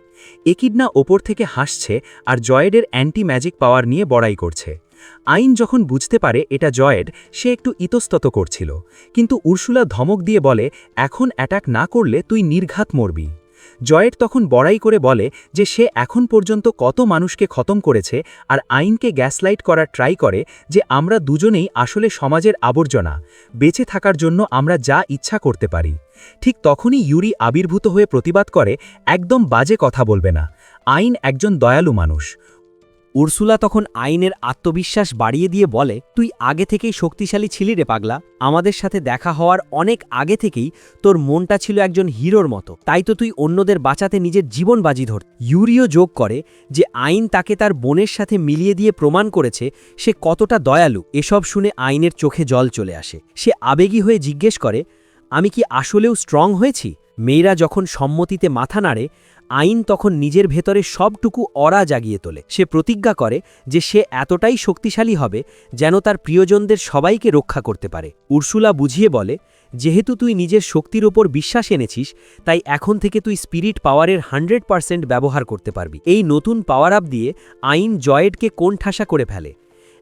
একিডনা ওপর থেকে হাসছে আর জয়েডের অ্যান্টি ম্যাজিক পাওয়ার নিয়ে বড়াই করছে। আইন যখন বুঝতে পারে এটা জয়েড, সে একটু ইতস্তত করছিল, কিন্তু উর্সুলা ধমক দিয়ে বলে, এখন অ্যাটাক না করলে তুই নির্ঘাত মরবি। জয়েড তখন বড়াই করে বলে যে সে এখন পর্যন্ত কত মানুষকে খতম করেছে, আর আইনকে গ্যাসলাইট করার ট্রাই করে যে আমরা দুজনেই আসলে সমাজের আবর্জনা, বেঁচে থাকার জন্য আমরা যা ইচ্ছা করতে পারি। ঠিক তখনই ইউরি আবির্ভূত হয়ে প্রতিবাদ করে, একদম বাজে কথা বলবে না, আইন একজন দয়ালু মানুষ। উর্সুলা তখন আইনের আত্মবিশ্বাস বাড়িয়ে দিয়ে বলে, তুই আগে থেকেই শক্তিশালী ছিলি রে পাগলা। আমাদের সাথে দেখা হওয়ার অনেক আগে থেকেই তোর মনটা ছিল একজন হিরোর মতো, তাই তো তুই অন্যদের বাঁচাতে নিজের জীবন বাজি ধর। ইউরিও যোগ করে যে আইন তাকে তার বোনের সাথে মিলিয়ে দিয়ে প্রমাণ করেছে সে কতটা দয়ালু। এসব শুনে আইনের চোখে জল চলে আসে। সে আবেগী হয়ে জিজ্ঞেস করে, আমি কি আসলেও স্ট্রং হয়েছি? মেয়েরা যখন সম্মতিতে মাথা নাড়ে, আইন তখন নিজের ভেতরে সবটুকু অরা জাগিয়ে তোলে। সে প্রতিজ্ঞা করে যে সে এতটাই শক্তিশালী হবে যেন তার প্রিয়জনদের সবাইকে রক্ষা করতে পারে। উর্সুলা বুঝিয়ে বলে, যেহেতু তুই নিজের শক্তির ওপর বিশ্বাস এনেছিস, তাই এখন থেকে তুই স্পিরিট পাওয়ারের 100% ব্যবহার করতে পারবি। এই নতুন পাওয়ার আপ দিয়ে আইন জয়েডকে কোণঠাসা করে ফেলে।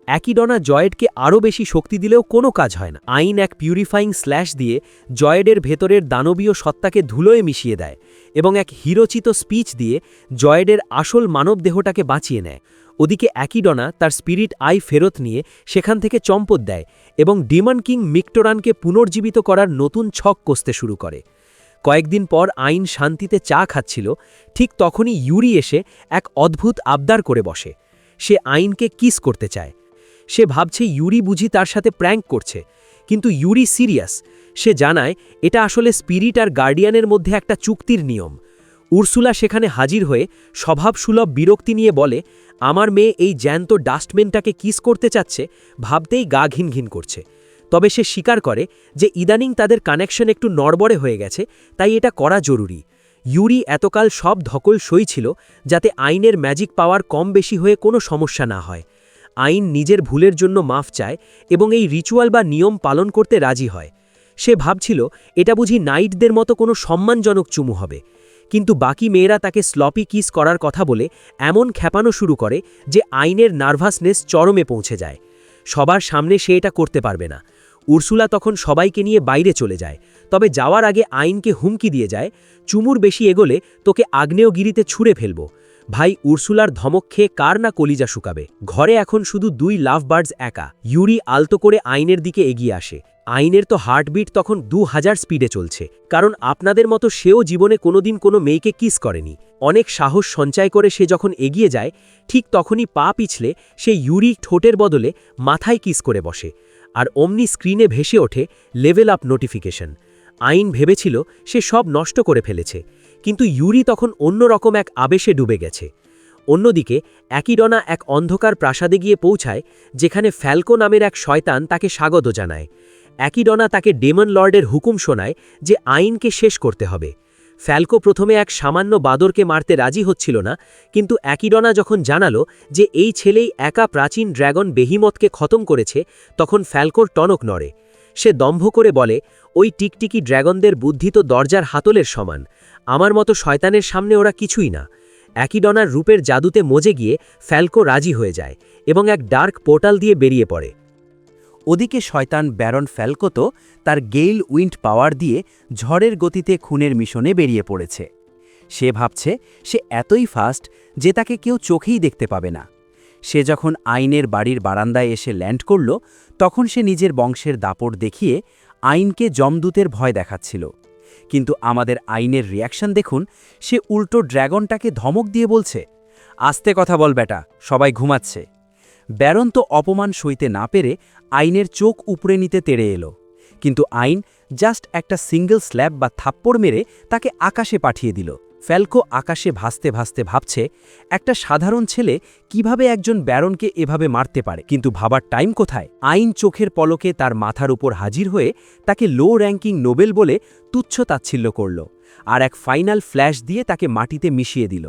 একিডনা জয়েডকে আরও বেশি শক্তি দিলেও কোনো কাজ হয় না। আইন এক পিউরিফাইং স্ল্যাশ দিয়ে জয়েডের ভেতরের দানবীয় সত্তাকে ধুলোয় মিশিয়ে দেয় এবং এক হিরোচিত স্পিচ দিয়ে জয়েডের আসল মানব দেহটাকে বাঁচিয়ে নেয়। ওদিকে একিডনা তার স্পিরিট আই ফেরত নিয়ে সেখান থেকে চম্পট দেয় এবং ডিমন কিং মিক্টোরানকে পুনর্জীবিত করার নতুন ছক কষতে শুরু করে। কয়েকদিন পর আইন শান্তিতে চা খাচ্ছিল, ঠিক তখনই ইউরি এসে এক অদ্ভুত আবদার করে বসে। সে আইনকে কিস করতে চায়। সে ভাবছে ইউরি বুঝি তার সাথে প্র্যাঙ্ক করছে, কিন্তু ইউরি সিরিয়াস। সে জানায় এটা আসলে স্পিরিট আর গার্ডিয়ানের মধ্যে একটা চুক্তির নিয়ম। উর্সুলা সেখানে হাজির হয়ে স্বভাবসুলভ বিরক্তি নিয়ে বলে, আমার মেয়ে এই জ্যান্ত ডাস্টম্যানটাকে কিস করতে চাচ্ছে, ভাবতেই গা ঘিন ঘিন করছে। তবে সে স্বীকার করে যে ইদানিং তাদের কানেকশন একটু নড়বড়ে হয়ে গেছে, তাই এটা করা জরুরি। ইউরি এতকাল সব ধকল সইছিল যাতে আইনের ম্যাজিক পাওয়ার কম বেশি হয়ে কোনো সমস্যা না হয়। আইন নিজের ভুলের জন্য মাফ চায় এবং এই রিচুয়াল বা নিয়ম পালন করতে রাজি হয়। সে ভাবছিল এটা বুঝি নাইটদের মতো কোনো সম্মানজনক চুমু হবে, কিন্তু বাকি মেয়েরা তাকে স্লপি কিস করার কথা বলে এমন খ্যাপানো শুরু করে যে আইনের নার্ভাসনেস চরমে পৌঁছে যায়। সবার সামনে সে এটা করতে পারবে না। উর্সুলা তখন সবাইকে নিয়ে বাইরে চলে যায়, তবে যাওয়ার আগে আইনকে হুমকি দিয়ে যায়, চুমুর বেশি এগোলে তোকে আগ্নেয়গিরিতে ছুঁড়ে ফেলব। ভাই, উর্সুলার ধমক খেয়ে কার না কলিজা শুকাবে। ঘরে এখন শুধু 2 লাভ বার্ডস একা। ইউরি আলতো করে আইনের দিকে এগিয়ে আসে। আইনের তো হার্টবিট তখন 2000 স্পিডে চলছে, কারণ আপনাদের মতো সেও জীবনে কোনোদিন কোনো মেয়েকে কিস করেনি। অনেক সাহস সঞ্চয় করে সে যখন এগিয়ে যায়, ঠিক তখনই পা পিছলে সে ইউরি ঠোঁটের বদলে মাথায় কিস করে বসে। আর অমনি স্ক্রিনে ভেসে ওঠে লেভেল আপ নোটিফিকেশন। আইন ভেবেছিল সে সব নষ্ট করে ফেলেছে, কিন্তু ইউরি তখন অন্যরকম এক আবেশে ডুবে গেছে। অন্যদিকে অ্যাকিডনা এক অন্ধকার প্রাসাদে গিয়ে পৌঁছায়, যেখানে ফ্যালকো নামের এক শয়তান তাকে স্বাগত জানায়। অ্যাকিডনা তাকে ডেমন লর্ডের হুকুম শোনায় যে আইনকে শেষ করতে হবে। ফ্যালকো প্রথমে এক সামান্য বাদরকে মারতে রাজি হচ্ছিল না, কিন্তু অ্যাকিডনা যখন জানালো যে এই ছেলেই একা প্রাচীন ড্র্যাগন বেহিমতকে খতম করেছে, তখন ফ্যালকোর টনক নড়ে। সে দম্ভ করে বলে, ওই টিকটিকি ড্র্যাগনদের বুদ্ধি তো দরজার হাতলের সমান, আমার মতো শয়তানের সামনে ওরা কিছুই না। অ্যাকিডনার রূপের জাদুতে মজে গিয়ে ফ্যালকো রাজি হয়ে যায় এবং এক ডার্ক পোর্টাল দিয়ে বেরিয়ে পড়ে। ওদিকে শয়তান ব্যারন ফ্যালকো তো তার গেইল উইন্ড পাওয়ার দিয়ে ঝড়ের গতিতে খুনের মিশনে বেরিয়ে পড়েছে। সে ভাবছে সে এতই ফাস্ট যে তাকে কেউ চোখেই দেখতে পাবে না। সে যখন আইনের বাড়ির বারান্দায় এসে ল্যান্ড করল, তখন সে নিজের বংশের দাপট দেখিয়ে আইনকে যমদূতের ভয় দেখাচ্ছিল। কিন্তু আমাদের আইনের রিয়াকশন দেখুন, সে উল্টো ড্র্যাগনটাকে ধমক দিয়ে বলছে, আস্তে কথা বল বেটা, সবাই ঘুমাচ্ছে। ব্যারন তো অপমান সইতে না পেরে আইনের চোখ উপড়ে নিতে তেড়ে এলো, কিন্তু আইন জাস্ট একটা সিঙ্গল স্ল্যাব বা থাপ্পড় মেরে তাকে আকাশে পাঠিয়ে দিল। ফ্যালকো আকাশে ভাসতে ভাসতে ভাবছে, একটা সাধারণ ছেলে কিভাবে একজন ব্যারনকে এভাবে মারতে পারে। কিন্তু ভাবার টাইম কোথায়? আইন চোখের পলকে তার মাথার উপর হাজির হয়ে তাকে লো র্যাঙ্কিং নোবেল বলে তুচ্ছ তাচ্ছিল্য করল, আর এক ফাইনাল ফ্ল্যাশ দিয়ে তাকে মাটিতে মিশিয়ে দিল।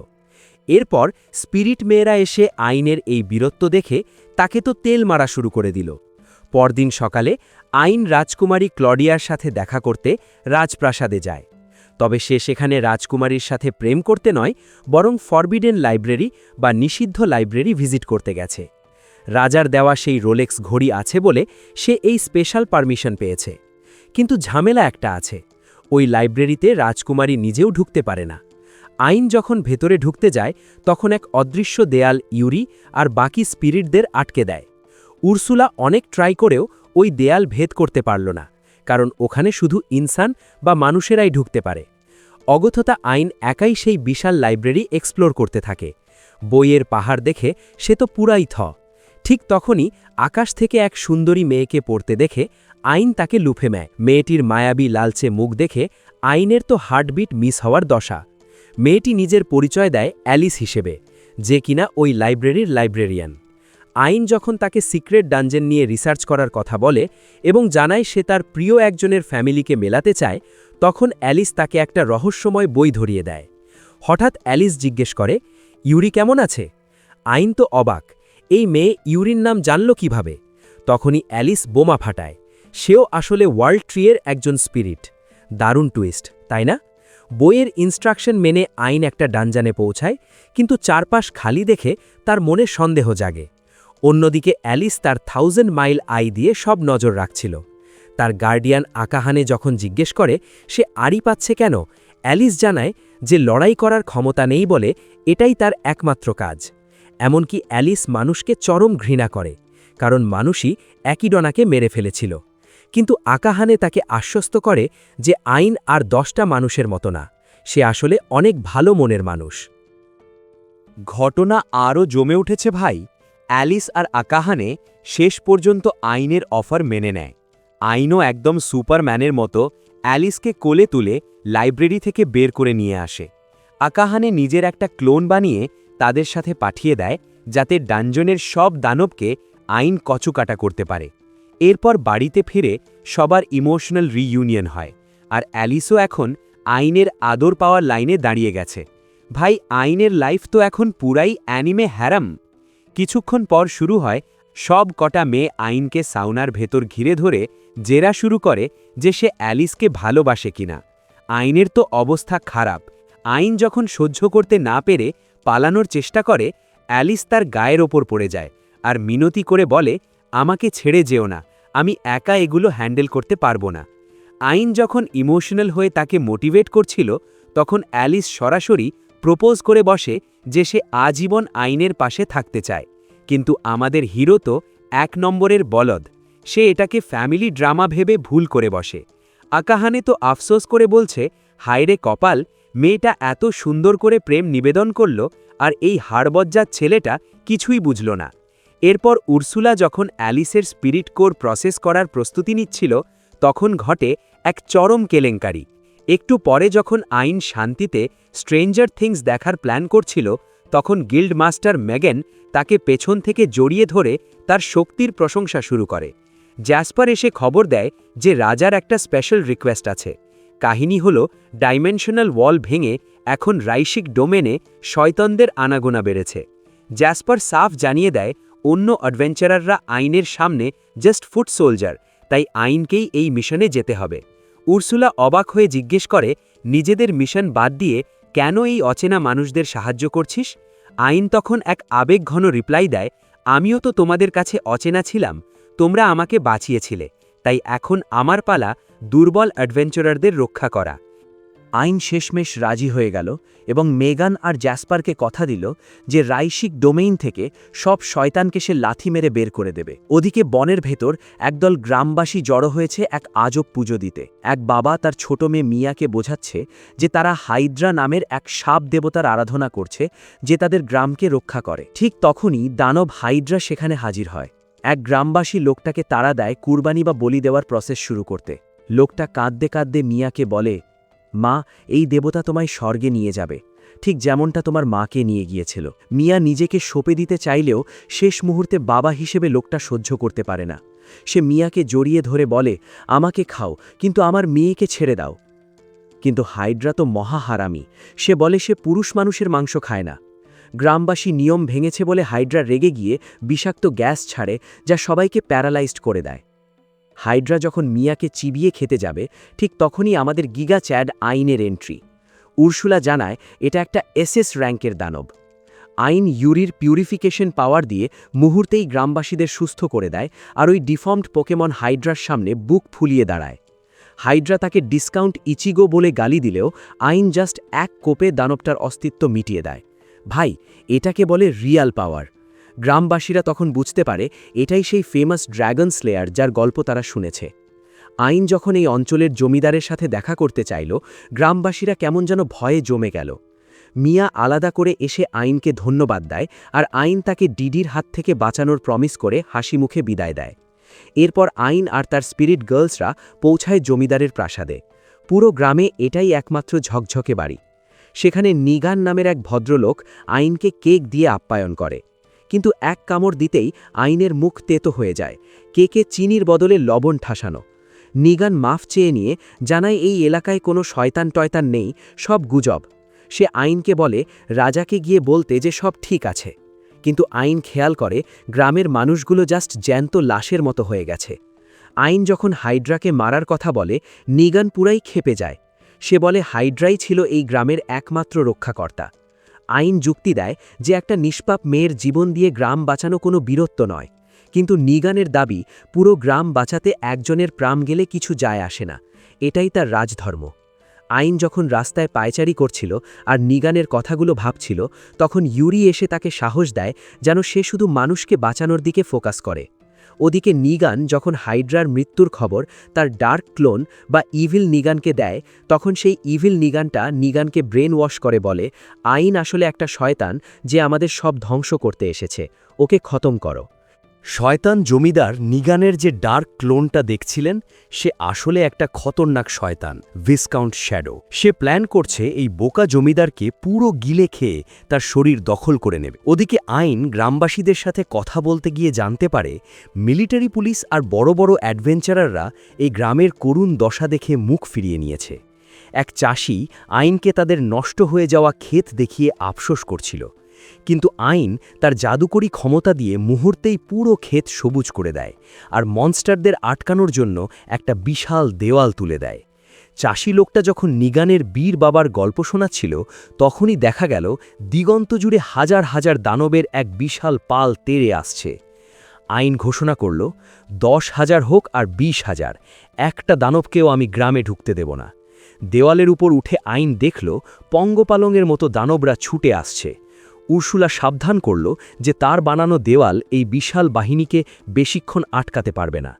এরপর স্পিরিট মেয়েরা এসে আইনের এই বীরত্ব দেখে তাকে তো তেল মারা শুরু করে দিল। পরদিন সকালে আইন রাজকুমারী ক্লডিয়ার সাথে দেখা করতে রাজপ্রাসাদে যায়। তবে সে সেখানে রাজকুমারীর সাথে প্রেম করতে নয়, বরং ফরবিডেন লাইব্রেরি বা নিষিদ্ধ লাইব্রেরি ভিজিট করতে গেছে। রাজার দেওয়া সেই রোলেক্স ঘড়ি আছে বলে সে এই স্পেশাল পারমিশন পেয়েছে। কিন্তু ঝামেলা একটা আছে, ওই লাইব্রেরিতে রাজকুমারী নিজেও ঢুকতে পারে না। আইন যখন ভেতরে ঢুকতে যায়, তখন এক অদৃশ্য দেয়াল ইউরি আর বাকি স্পিরিটদের আটকে দেয়। উর্সুলা অনেক ট্রাই করেও ওই দেয়াল ভেদ করতে পারল না, কারণ ওখানে শুধু ইনসান বা মানুষেরাই ঢুকতে পারে। অগত্যা আইন একাই সেই বিশাল লাইব্রেরি এক্সপ্লোর করতে থাকে। বইয়ের পাহাড় দেখে সে তো পুরাই ঠিক তখনই আকাশ থেকে এক সুন্দরী মেয়েকে পড়তে দেখে আইন তাকে লুফে নেয়। মেয়েটির মায়াবী লালচে মুখ দেখে আইনের তো হার্টবিট মিস হওয়ার দশা। মেয়েটি নিজের পরিচয় দেয় অ্যালিস হিসেবে, যে কিনা ওই লাইব্রেরির লাইব্রেরিয়ান। আইন যখন তাকে সিক্রেট ডানজেন নিয়ে রিসার্চ করার কথা বলে এবং জানায় সে তার প্রিয় একজনের ফ্যামিলিকে মেলাতে চায়, তখন অ্যালিস তাকে একটা রহস্যময় বই ধরিয়ে দেয়। হঠাৎ অ্যালিস জিজ্ঞেস করে, ইউরি কেমন আছে? আইন তো অবাক, এই মেয়ে ইউরির নাম জানল কিভাবে? তখনই অ্যালিস বোমা ফাটায়, সেও আসলে ওয়ার্ল্ড ট্রিয়ের একজন স্পিরিট। দারুণ টুইস্ট, তাই না? বইয়ের ইনস্ট্রাকশন মেনে আইন একটা ডানজানে পৌঁছায়, কিন্তু চারপাশ খালি দেখে তার মনে সন্দেহ জাগে। অন্যদিকে অ্যালিস তার 1000 মাইল আই দিয়ে সব নজর রাখছিল। তার গার্ডিয়ান আকাহানে যখন জিজ্ঞেস করে সে আড়ি পাচ্ছে কেন, অ্যালিস জানায় যে লড়াই করার ক্ষমতা নেই বলে এটাই তার একমাত্র কাজ। এমনকি অ্যালিস মানুষকে চরম ঘৃণা করে, কারণ মানুষই অ্যাকিডনাকে মেরে ফেলেছিল। কিন্তু আকাহানে তাকে আশ্বস্ত করে যে আইন আর 10টা মানুষের মতো না, সে আসলে অনেক ভালো মনের মানুষ। ঘটনা আরও জমে উঠেছে ভাই। অ্যালিস আর আকাহানে শেষ পর্যন্ত আইনের অফার মেনে নেয়। আইনও একদম সুপারম্যানের মতো অ্যালিসকে কোলে তুলে লাইব্রেরি থেকে বের করে নিয়ে আসে। আকাহানে নিজের একটা ক্লোন বানিয়ে তাদের সাথে পাঠিয়ে দেয়, যাতে ডানজনের সব দানবকে আইন কচুকাটা করতে পারে। এরপর বাড়িতে ফিরে সবার ইমোশনাল রিইউনিয়ন হয়, আর অ্যালিসও এখন আইনের আদর পাওয়ার লাইনে দাঁড়িয়ে গেছে। ভাই, আইনের লাইফ তো এখন পুরাই অ্যানিমে হ্যারাম। কিছুক্ষণ পর শুরু হয় সব কটা মেয়ে আইনকে সাউনার ভেতর ঘিরে ধরে জেরা শুরু করে যে সে অ্যালিসকে ভালোবাসে কিনা। আইনের তো অবস্থা খারাপ। আইন যখন সহ্য করতে না পেরে পালানোর চেষ্টা করে, অ্যালিস তার গায়ের ওপর পড়ে যায় আর মিনতি করে বলে, আমাকে ছেড়ে যেও না, আমি একা এগুলো হ্যান্ডেল করতে পারবো না। আইন যখন ইমোশনাল হয়ে তাকে মোটিভেট করছিল, তখন অ্যালিস সরাসরি প্রপোজ করে বসে যে সে আজীবন আইনের পাশে থাকতে চায়। কিন্তু আমাদের হিরো তো 1 নম্বরের বলদ, সে এটাকে ফ্যামিলি ড্রামা ভেবে ভুল করে বসে। আকাহানে তো আফসোস করে বলছে, হায়রে কপাল, মেয়েটা এত সুন্দর করে প্রেম নিবেদন করল, আর এই হাড়বজ্জার ছেলেটা কিছুই বুঝল না। এরপর উর্সুলা যখন অ্যালিসের স্পিরিট কোর প্রসেস করার প্রস্তুতি নিচ্ছিল, তখন ঘটে এক চরম কেলেঙ্কারি। একটু পরে যখন আইন শান্তিতে স্ট্রেঞ্জার থিংস দেখার প্ল্যান করছিল, তখন গিল্ড মাস্টার ম্যাগেন তাকে পেছন থেকে জড়িয়ে ধরে তার শক্তির প্রশংসা শুরু করে। জ্যাসপার এসে খবর দেয় যে রাজার একটা স্পেশাল রিকোয়েস্ট আছে। কাহিনী হল ডাইমেনশনাল ওয়াল ভেঙে এখন রাইশিক ডোমেনে শয়তানদের আনাগোনা বেড়েছে। জ্যাসপার সাফ জানিয়ে দেয় অন্য অ্যাডভেঞ্চারাররা আইনের সামনে জাস্ট ফুট সোলজার, তাই আইনকেই এই মিশনে যেতে হবে। উর্সুলা অবাক হয়ে জিজ্ঞেস করে, নিজেদের মিশন বাদ দিয়ে কেন এই অচেনা মানুষদের সাহায্য করছিস? আইন তখন এক আবেগঘন রিপ্লাই দেয়, আমিও তো তোমাদের কাছে অচেনা ছিলাম, তোমরা আমাকে বাঁচিয়েছিলে, তাই এখন আমার পালা দুর্বল অ্যাডভেঞ্চারারদের রক্ষা করা। আইন শেষমেশ রাজি হয়ে গেল এবং মেগান আর জ্যাসপারকে কথা দিল যে রাইশিক ডোমেইন থেকে সব শয়তানকে সে লাথি মেরে বের করে দেবে। ওদিকে বনের ভেতর একদল গ্রামবাসী জড়ো হয়েছে এক আজব পুজো দিতে। এক বাবা তার ছোট মেয়ে মিয়াকে বোঝাচ্ছে যে তারা হাইড্রা নামের এক সাপ দেবতার আরাধনা করছে, যে তাদের গ্রামকে রক্ষা করে। ঠিক তখনই দানব হাইড্রা সেখানে হাজির হয়। এক গ্রামবাসী লোকটাকে তাড়া দেয় কুরবানি বা বলি দেওয়ার প্রসেস শুরু করতে। লোকটা কাঁদতে কাঁদতে মিয়াকে বলে, মা, এই দেবতা তোমায় স্বর্গে নিয়ে যাবে, ঠিক যেমনটা তোমার মাকে নিয়ে গিয়েছিল। মিয়া নিজেকে সঁপে দিতে চাইলেও শেষ মুহূর্তে বাবা হিসেবে লোকটা সহ্য করতে পারে না। সে মিয়াকে জড়িয়ে ধরে বলে, আমাকে খাও, কিন্তু আমার মেয়েকে ছেড়ে দাও। কিন্তু হাইড্রা তো মহা হারামি, সে বলে সে পুরুষ মানুষের মাংস খায় না। গ্রামবাসী নিয়ম ভেঙেছে বলে হাইড্রা রেগে গিয়ে বিষাক্ত গ্যাস ছাড়ে, যা সবাইকে প্যারালাইজড করে দেয়। হাইড্রা যখন মিয়াকে চিবিয়ে খেতে যাবে, ঠিক তখনই আমাদের গিগা চ্যাড আইনের এন্ট্রি। উর্সুলা জানায় এটা একটা এসএস র্যাঙ্কের দানব। আইন ইউরির পিউরিফিকেশন পাওয়ার দিয়ে মুহূর্তেই গ্রামবাসীদের সুস্থ করে দেয়, আর ওই ডিফর্মড পোকেমন হাইড্রার সামনে বুক ফুলিয়ে দাঁড়ায়। হাইড্রা তাকে ডিসকাউন্ট ইচিগো বলে গালি দিলেও আইন জাস্ট এক কোপে দানবটার অস্তিত্ব মিটিয়ে দেয়। ভাই, এটাকে বলে রিয়াল পাওয়ার। গ্রামবাসীরা তখন বুঝতে পারে এটাই সেই ফেমাস ড্র্যাগন স্লেয়ার যার গল্প তারা শুনেছে। আইন যখন এই অঞ্চলের জমিদারের সাথে দেখা করতে চাইল, গ্রামবাসীরা কেমন যেন ভয়ে জমে গেল। মিয়া আলাদা করে এসে আইনকে ধন্যবাদ দেয়, আর আইন তাকে ডিডির হাত থেকে বাঁচানোর প্রমিস করে হাসি মুখে বিদায় দেয়। এরপর আইন আর তার স্পিরিট গার্লসরা পৌঁছায় জমিদারের প্রাসাদে। পুরো গ্রামে এটাই একমাত্র ঝকঝকে বাড়ি। সেখানে নিগান নামের এক ভদ্রলোক আইনকে কেক দিয়ে আপ্যায়ন করে, কিন্তু এক কামড় দিতেই আইনের মুখ তেতো হয়ে যায়। কেকে চিনির বদলে লবণ ঠাসানো। নিগান মাফ চেয়ে নিয়ে জানায় এই এলাকায় কোনো শয়তান টয়তান নেই, সব গুজব। সে আইনকে বলে রাজাকে গিয়ে বলতে যে সব ঠিক আছে। কিন্তু আইন খেয়াল করে গ্রামের মানুষগুলো জাস্ট জ্যান্ত লাশের মতো হয়ে গেছে। আইন যখন হাইড্রাকে মারার কথা বলে, নিগান পুরাই ক্ষেপে যায়। সে বলে হাইড্রাই ছিল এই গ্রামের একমাত্র রক্ষাকর্তা। আইন যুক্তি দেয় যে একটা নিষ্পাপ মেয়ের জীবন দিয়ে গ্রাম বাঁচানো কোনো বীরত্ব নয়, কিন্তু নিগানের দাবি পুরো গ্রাম বাঁচাতে একজনের প্রাণ গেলে কিছু যায় আসে না, এটাই তার রাজধর্ম। আইন যখন রাস্তায় পায়চারি করছিল আর নিগানের কথাগুলো ভাবছিল, তখন ইউরি এসে তাকে সাহস দেয় যেন সে শুধু মানুষকে বাঁচানোর দিকে ফোকাস করে। ওদিকে নিগান যখন হাইড্রার মৃত্যুর খবর তার ডার্ক ক্লোন বা ইভিল নিগানকে দেয়, তখন সেই ইভিল নিগানটা নিগানকে ব্রেন ওয়াশ করে বলে, আইন আসলে একটা শয়তান যে আমাদের সব ধ্বংস করতে এসেছে, ওকে খতম করো। শয়তান জমিদার নিগানের যে ডার্ক ক্লোনটা দেখছিলেন, সে আসলে একটা খতরনাক শয়তান, ভিসকাউন্ট শ্যাডো। সে প্ল্যান করছে এই বোকা জমিদারকে পুরো গিলে খেয়ে তার শরীর দখল করে নেবে। ওদিকে আইন গ্রামবাসীদের সাথে কথা বলতে গিয়ে জানতে পারে মিলিটারি পুলিশ আর বড় বড় অ্যাডভেঞ্চারাররা এই গ্রামের করুণ দশা দেখে মুখ ফিরিয়ে নিয়েছে। এক চাষি আইনকে তাদের নষ্ট হয়ে যাওয়া ক্ষেত দেখিয়ে আফসোস করছিল, কিন্তু আইন তার জাদুকরী ক্ষমতা দিয়ে মুহূর্তেই পুরো ক্ষেত সবুজ করে দেয়, আর মনস্টারদের আটকানোর জন্য একটা বিশাল দেওয়াল তুলে দেয়। চাষি লোকটা যখন নিগানের বীর বাবার গল্প শোনাচ্ছিল, তখনই দেখা গেল দিগন্ত জুড়ে হাজার হাজার দানবের এক বিশাল পাল তেড়ে আসছে। আইন ঘোষণা করল, 10,000 হোক আর 20,000, একটা দানবকেও আমি গ্রামে ঢুকতে দেব না। দেওয়ালের উপর উঠে আইন দেখল পঙ্গপালংয়ের মতো দানবরা ছুটে আসছে। উর্সুলা সাবধান করল যে তার বানানো দেওয়াল এই বিশাল বাহিনীকে বেশিক্ষণ আটকাতে পারবে না।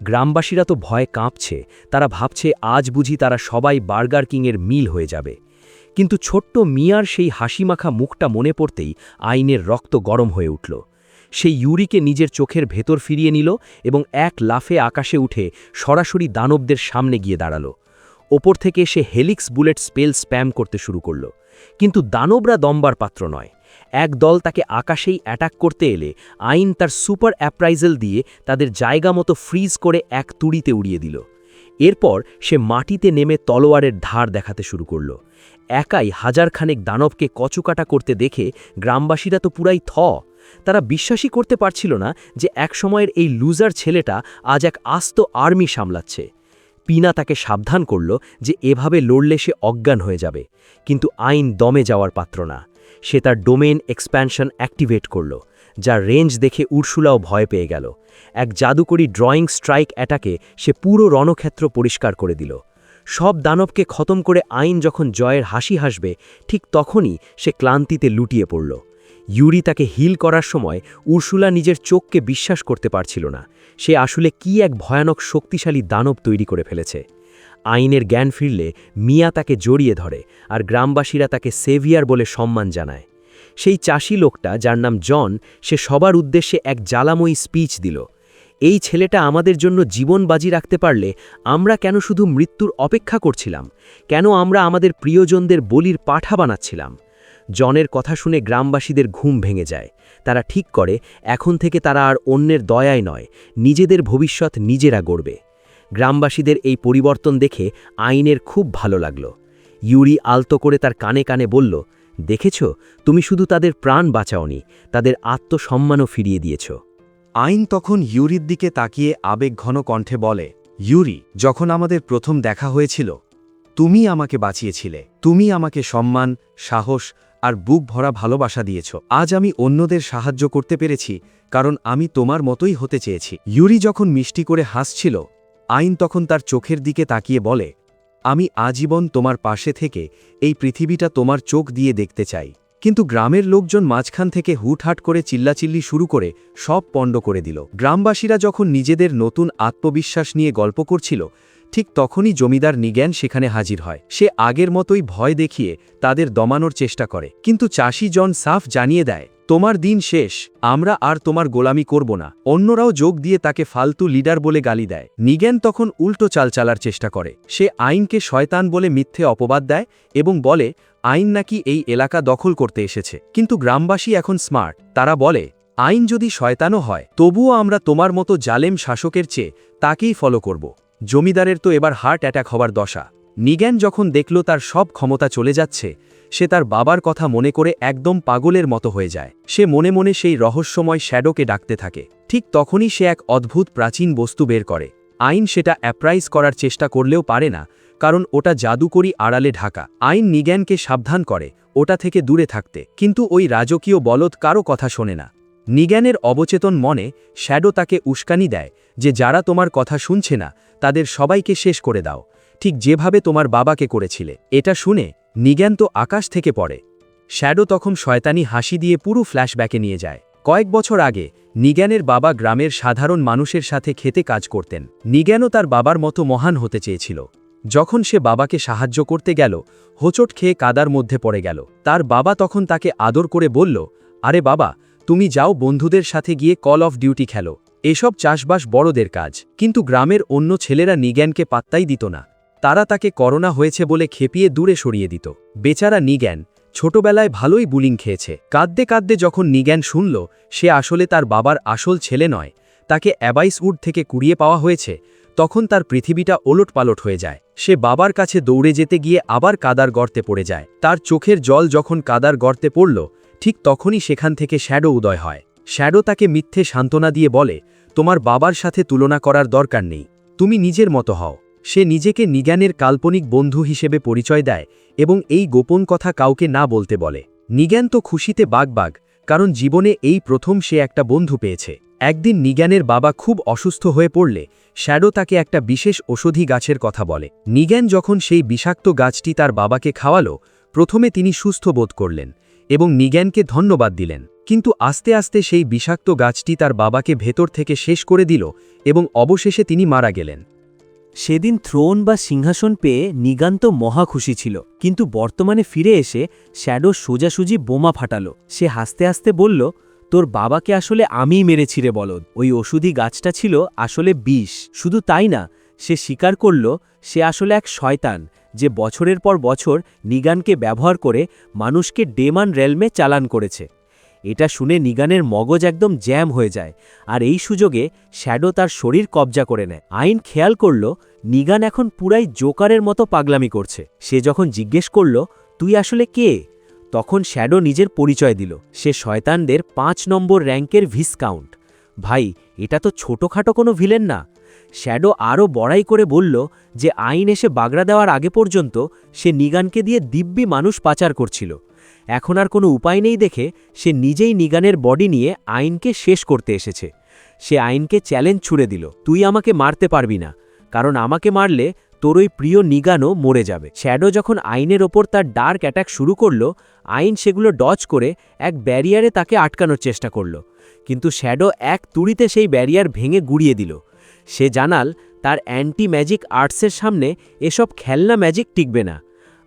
গ্রামবাসীরা তো ভয়ে কাঁপছে, তারা ভাবছে আজ বুঝি তারা সবাই বার্গার কিংয়ের মিল হয়ে যাবে। কিন্তু ছোট্ট মিয়ার সেই হাসিমাখা মুখটা মনে পড়তেই আইনের রক্ত গরম হয়ে উঠল। সেই ইউরিকে নিজের চোখের ভেতর ফিরিয়ে নিল এবং এক লাফে আকাশে উঠে সরাসরি দানবদের সামনে গিয়ে দাঁড়াল। ওপর থেকে সে হেলিক্স বুলেট স্পেল স্প্যাম করতে শুরু করল। কিন্তু দানবরা দমবার পাত্র নয়। এক দল তাকে আকাশেই অ্যাটাক করতে এলে আইন তার সুপার অ্যাপ্রাইজেল দিয়ে তাদের জায়গা মতো ফ্রিজ করে এক তুড়িতে উড়িয়ে দিল। এরপর সে মাটিতে নেমে তলোয়ারের ধার দেখাতে শুরু করল। একাই হাজারখানেক দানবকে কচুকাটা করতে দেখে গ্রামবাসীরা তো পুরাই তারা বিশ্বাসই করতে পারছিল না যে একসময়ের এই লুজার ছেলেটা আজ এক আস্ত আর্মি সামলাচ্ছে। পিনা তাকে সাবধান করল যে এভাবে লড়লে সে অজ্ঞান হয়ে যাবে, কিন্তু আইন দমে যাওয়ার পাত্র না। সে তার ডোমেন এক্সপ্যানশন অ্যাক্টিভেট করল, যার রেঞ্জ দেখে উর্সুলাও ভয় পেয়ে গেল। এক জাদুকরী ড্রয়িং স্ট্রাইক অ্যাটাকে সে পুরো রণক্ষেত্র পরিষ্কার করে দিল। সব দানবকে খতম করে আইন যখন জয়ের হাসি হাসবে, ঠিক তখনই সে ক্লান্তিতে লুটিয়ে পড়ল। ইউরি তাকে হিল করার সময় উর্সুলা নিজের চোখকে বিশ্বাস করতে পারছিল না। সে আসলে কি এক ভয়ানক শক্তিশালী দানব তৈরি করে ফেলেছে। আইনের জ্ঞান ফিরলে মিয়া তাকে জড়িয়ে ধরে আর গ্রামবাসীরা তাকে সেভিয়ার বলে সম্মান জানায়। সেই চাষি লোকটা, যার নাম জন, সে সবার উদ্দেশ্যে এক জ্বালাময়ী স্পিচ দিল। এই ছেলেটা আমাদের জন্য জীবন বাজি রাখতে পারলে আমরা কেন শুধু মৃত্যুর অপেক্ষা করছিলাম? কেন আমরা আমাদের প্রিয়জনদের বলির পাঠা বানাচ্ছিলাম? জনের কথা শুনে গ্রামবাসীদের ঘুম ভেঙে যায়। তারা ঠিক করে এখন থেকে তারা আর অন্যের দয়ায় নয়, নিজেদের ভবিষ্যৎ নিজেরা গড়বে। গ্রামবাসীদের এই পরিবর্তন দেখে আইনের খুব ভালো লাগল। ইউরি আলতো করে তার কানে কানে বলল, দেখেছ, তুমি শুধু তাদের প্রাণ বাঁচাওনি, তাদের আত্মসম্মানও ফিরিয়ে দিয়েছ। আইন তখন ইউরির দিকে তাকিয়ে আবেগঘন কণ্ঠে বলে, ইউরি, যখন আমাদের প্রথম দেখা হয়েছিল তুমি আমাকে বাঁচিয়েছিলে। তুমি আমাকে সম্মান, সাহস আর বুক ভরা ভালোবাসা দিয়েছ। আজ আমি অন্যদের সাহায্য করতে পেরেছি কারণ আমি তোমার মতোই হতে চেয়েছি। ইউরি যখন মিষ্টি করে হাসছিল, আইন তখন তার চোখের দিকে তাকিয়ে বলে, আমি আজীবন তোমার পাশে থেকে এই পৃথিবীটা তোমার চোখ দিয়ে দেখতে চাই। কিন্তু গ্রামের লোকজন মাঝখান থেকে হুটহাট করে চিল্লাচিল্লি শুরু করে সব পণ্ড করে দিল। গ্রামবাসীরা যখন নিজেদের নতুন আত্মবিশ্বাস নিয়ে গল্প করছিল, ঠিক তখনই জমিদার নিজ্ঞান সেখানে হাজির হয়। সে আগের মতোই ভয় দেখিয়ে তাদের দমানোর চেষ্টা করে, কিন্তু চাষি জন সাফ জানিয়ে দেয়, তোমার দিন শেষ, আমরা আর তোমার গোলামি করব না। অন্যরাও যোগ দিয়ে তাকে ফালতু লিডার বলে গালি দেয়। নিজ্ঞান তখন উল্টো চাল চালার চেষ্টা করে। সে আইনকে শয়তান বলে মিথ্যে অপবাদ দেয় এবং বলে আইন নাকি এই এলাকা দখল করতে এসেছে। কিন্তু গ্রামবাসী এখন স্মার্ট, তারা বলে, আইন যদি শয়তানও হয় তবুও আমরা তোমার মতো জালেম শাসকের চেয়ে তাকেই ফলো করব। জমিদারের তো এবার হার্ট অ্যাটাক হবার দশা। নিজ্ঞান যখন দেখল তার সব ক্ষমতা চলে যাচ্ছে, সে তার বাবার কথা মনে করে একদম পাগলের মতো হয়ে যায়। সে মনে মনে সেই রহস্যময় শ্যাডোকে ডাকতে থাকে। ঠিক তখনই সে এক অদ্ভুত প্রাচীন বস্তু বের করে। আইন সেটা অ্যাপ্রাইজ করার চেষ্টা করলেও পারে না, কারণ ওটা জাদুকরি আড়ালে ঢাকা। আইন নিজ্ঞানকে সাবধান করে ওটা থেকে দূরে থাকতে, কিন্তু ওই রাজকীয় বলদ কারো কথা শোনে না। নিজ্ঞানের অবচেতন মনে শ্যাডো তাকে উস্কানি দেয় যে যারা তোমার কথা শুনছে না তাদের সবাইকে শেষ করে দাও, ঠিক যেভাবে তোমার বাবাকে করেছিলে। এটা শুনে নিজ্ঞান তো আকাশ থেকে পড়ে। শ্যাডো তখন শয়তানি হাসি দিয়ে পুরো ফ্ল্যাশব্যাকে নিয়ে যায়। কয়েক বছর আগে নিজ্ঞানের বাবা গ্রামের সাধারণ মানুষের সাথে খেতে কাজ করতেন। নিজ্ঞানও তার বাবার মতো মহান হতে চেয়েছিল। যখন সে বাবাকে সাহায্য করতে গেল, হোঁচট খেয়ে কাদার মধ্যে পড়ে গেল। তার বাবা তখন তাকে আদর করে বলল, আরে বাবা, তুমি যাও বন্ধুদের সাথে গিয়ে কল অফ ডিউটি খেলো, এসব চাষবাস বড়দের কাজ। কিন্তু গ্রামের অন্য ছেলেরা নিজ্ঞানকে পাত্তাই দিত না। তারা তাকে করোনা হয়েছে বলে খেপিয়ে দূরে সরিয়ে দিত। বেচারা নিজ্ঞান ছোটবেলায় ভালোই বুলিং খেয়েছে। কাঁদতে কাঁদতে যখন নিজ্ঞান শুনল সে আসলে তার বাবার আসল ছেলে নয়, তাকে অ্যাবাইসউড থেকে কুড়িয়ে পাওয়া হয়েছে, তখন তার পৃথিবীটা ওলটপালট হয়ে যায়। সে বাবার কাছে দৌড়ে যেতে গিয়ে আবার কাদার গর্তে পড়ে যায়। তার চোখের জল যখন কাদার গর্তে পড়ল, ঠিক তখনই সেখান থেকে শ্যাডো উদয় হয়। শ্যাডো তাকে মিথ্যে সান্ত্বনা দিয়ে বলে, তোমার বাবার সাথে তুলনা করার দরকার নেই, তুমি নিজের মতো হও। সে নিজেকে নিজ্ঞানের কাল্পনিক বন্ধু হিসেবে পরিচয় দেয় এবং এই গোপন কথা কাউকে না বলতে বলে। নিজ্ঞান তো খুশিতে বাগবাগ, কারণ জীবনে এই প্রথম সে একটা বন্ধু পেয়েছে। একদিন নিগ্যানের বাবা খুব অসুস্থ হয়ে পড়লে শ্যাডো তাকে একটা বিশেষ ওষুধি গাছের কথা বলে। নিগ্যান যখন সেই বিষাক্ত গাছটি তার বাবাকে খাওয়ালো, প্রথমে তিনি সুস্থ বোধ করলেন এবং নিগ্যানকে ধন্যবাদ দিলেন, কিন্তু আস্তে আস্তে সেই বিষাক্ত গাছটি তার বাবাকে ভেতর থেকে শেষ করে দিল এবং অবশেষে তিনি মারা গেলেন। সেদিন থ্রোন বা সিংহাসন পেয়ে নিগান তো মহা খুশি ছিল, কিন্তু বর্তমানে ফিরে এসে শ্যাডো সোজাসুজি বোমা ফাটালো। সে হাসতে হাসতে বলল, তোর বাবাকে আসলে আমিই মেরেছি রে বলদ। ওই ওষুধি গাছটা ছিল আসলে বিষ। শুধু তাই না, সে স্বীকার করল সে আসলে এক শয়তান, যে বছরের পর বছর নিগানকে ব্যবহার করে মানুষকে ডেমান রেলমে চালান করেছে। এটা শুনে নিগানের মগজ একদম জ্যাম হয়ে যায়, আর এই সুযোগে শ্যাডো তার শরীর কবজা করে নেয়। আইন খেয়াল করল নিগান এখন পুরাই জোকারের মতো পাগলামি করছে। সে যখন জিজ্ঞেস করল, তুই আসলে কে, তখন শ্যাডো নিজের পরিচয় দিল। সে শয়তানদের 5 নম্বর র্যাঙ্কের ভিসকাউন্ট। ভাই, এটা তো ছোটখাটো কোনো ভিলেন না। শ্যাডো আরও বড়াই করে বলল যে আইন এসে বাগড়া দেওয়ার আগে পর্যন্ত সে নিগানকে দিয়ে দিব্যি মানুষ পাচার করছিল। এখন আর কোনো উপায় নেই দেখে সে নিজেই নিগানের বডি নিয়ে আইনকে শেষ করতে এসেছে। সে আইনকে চ্যালেঞ্জ ছুড়ে দিল, তুই আমাকে মারতে পারবি না, কারণ আমাকে মারলে তোর ওই প্রিয় নিগানও মরে যাবে। শ্যাডো যখন আইনের ওপর তার ডার্ক অ্যাটাক শুরু করল, আইন সেগুলো ডজ করে এক ব্যারিয়ারে তাকে আটকানোর চেষ্টা করল, কিন্তু শ্যাডো এক তুড়িতে সেই ব্যারিয়ার ভেঙে গুড়িয়ে দিল। সে জানাল তার অ্যান্টি ম্যাজিক আর্টসের সামনে এসব খেলনা ম্যাজিক টিকবে না।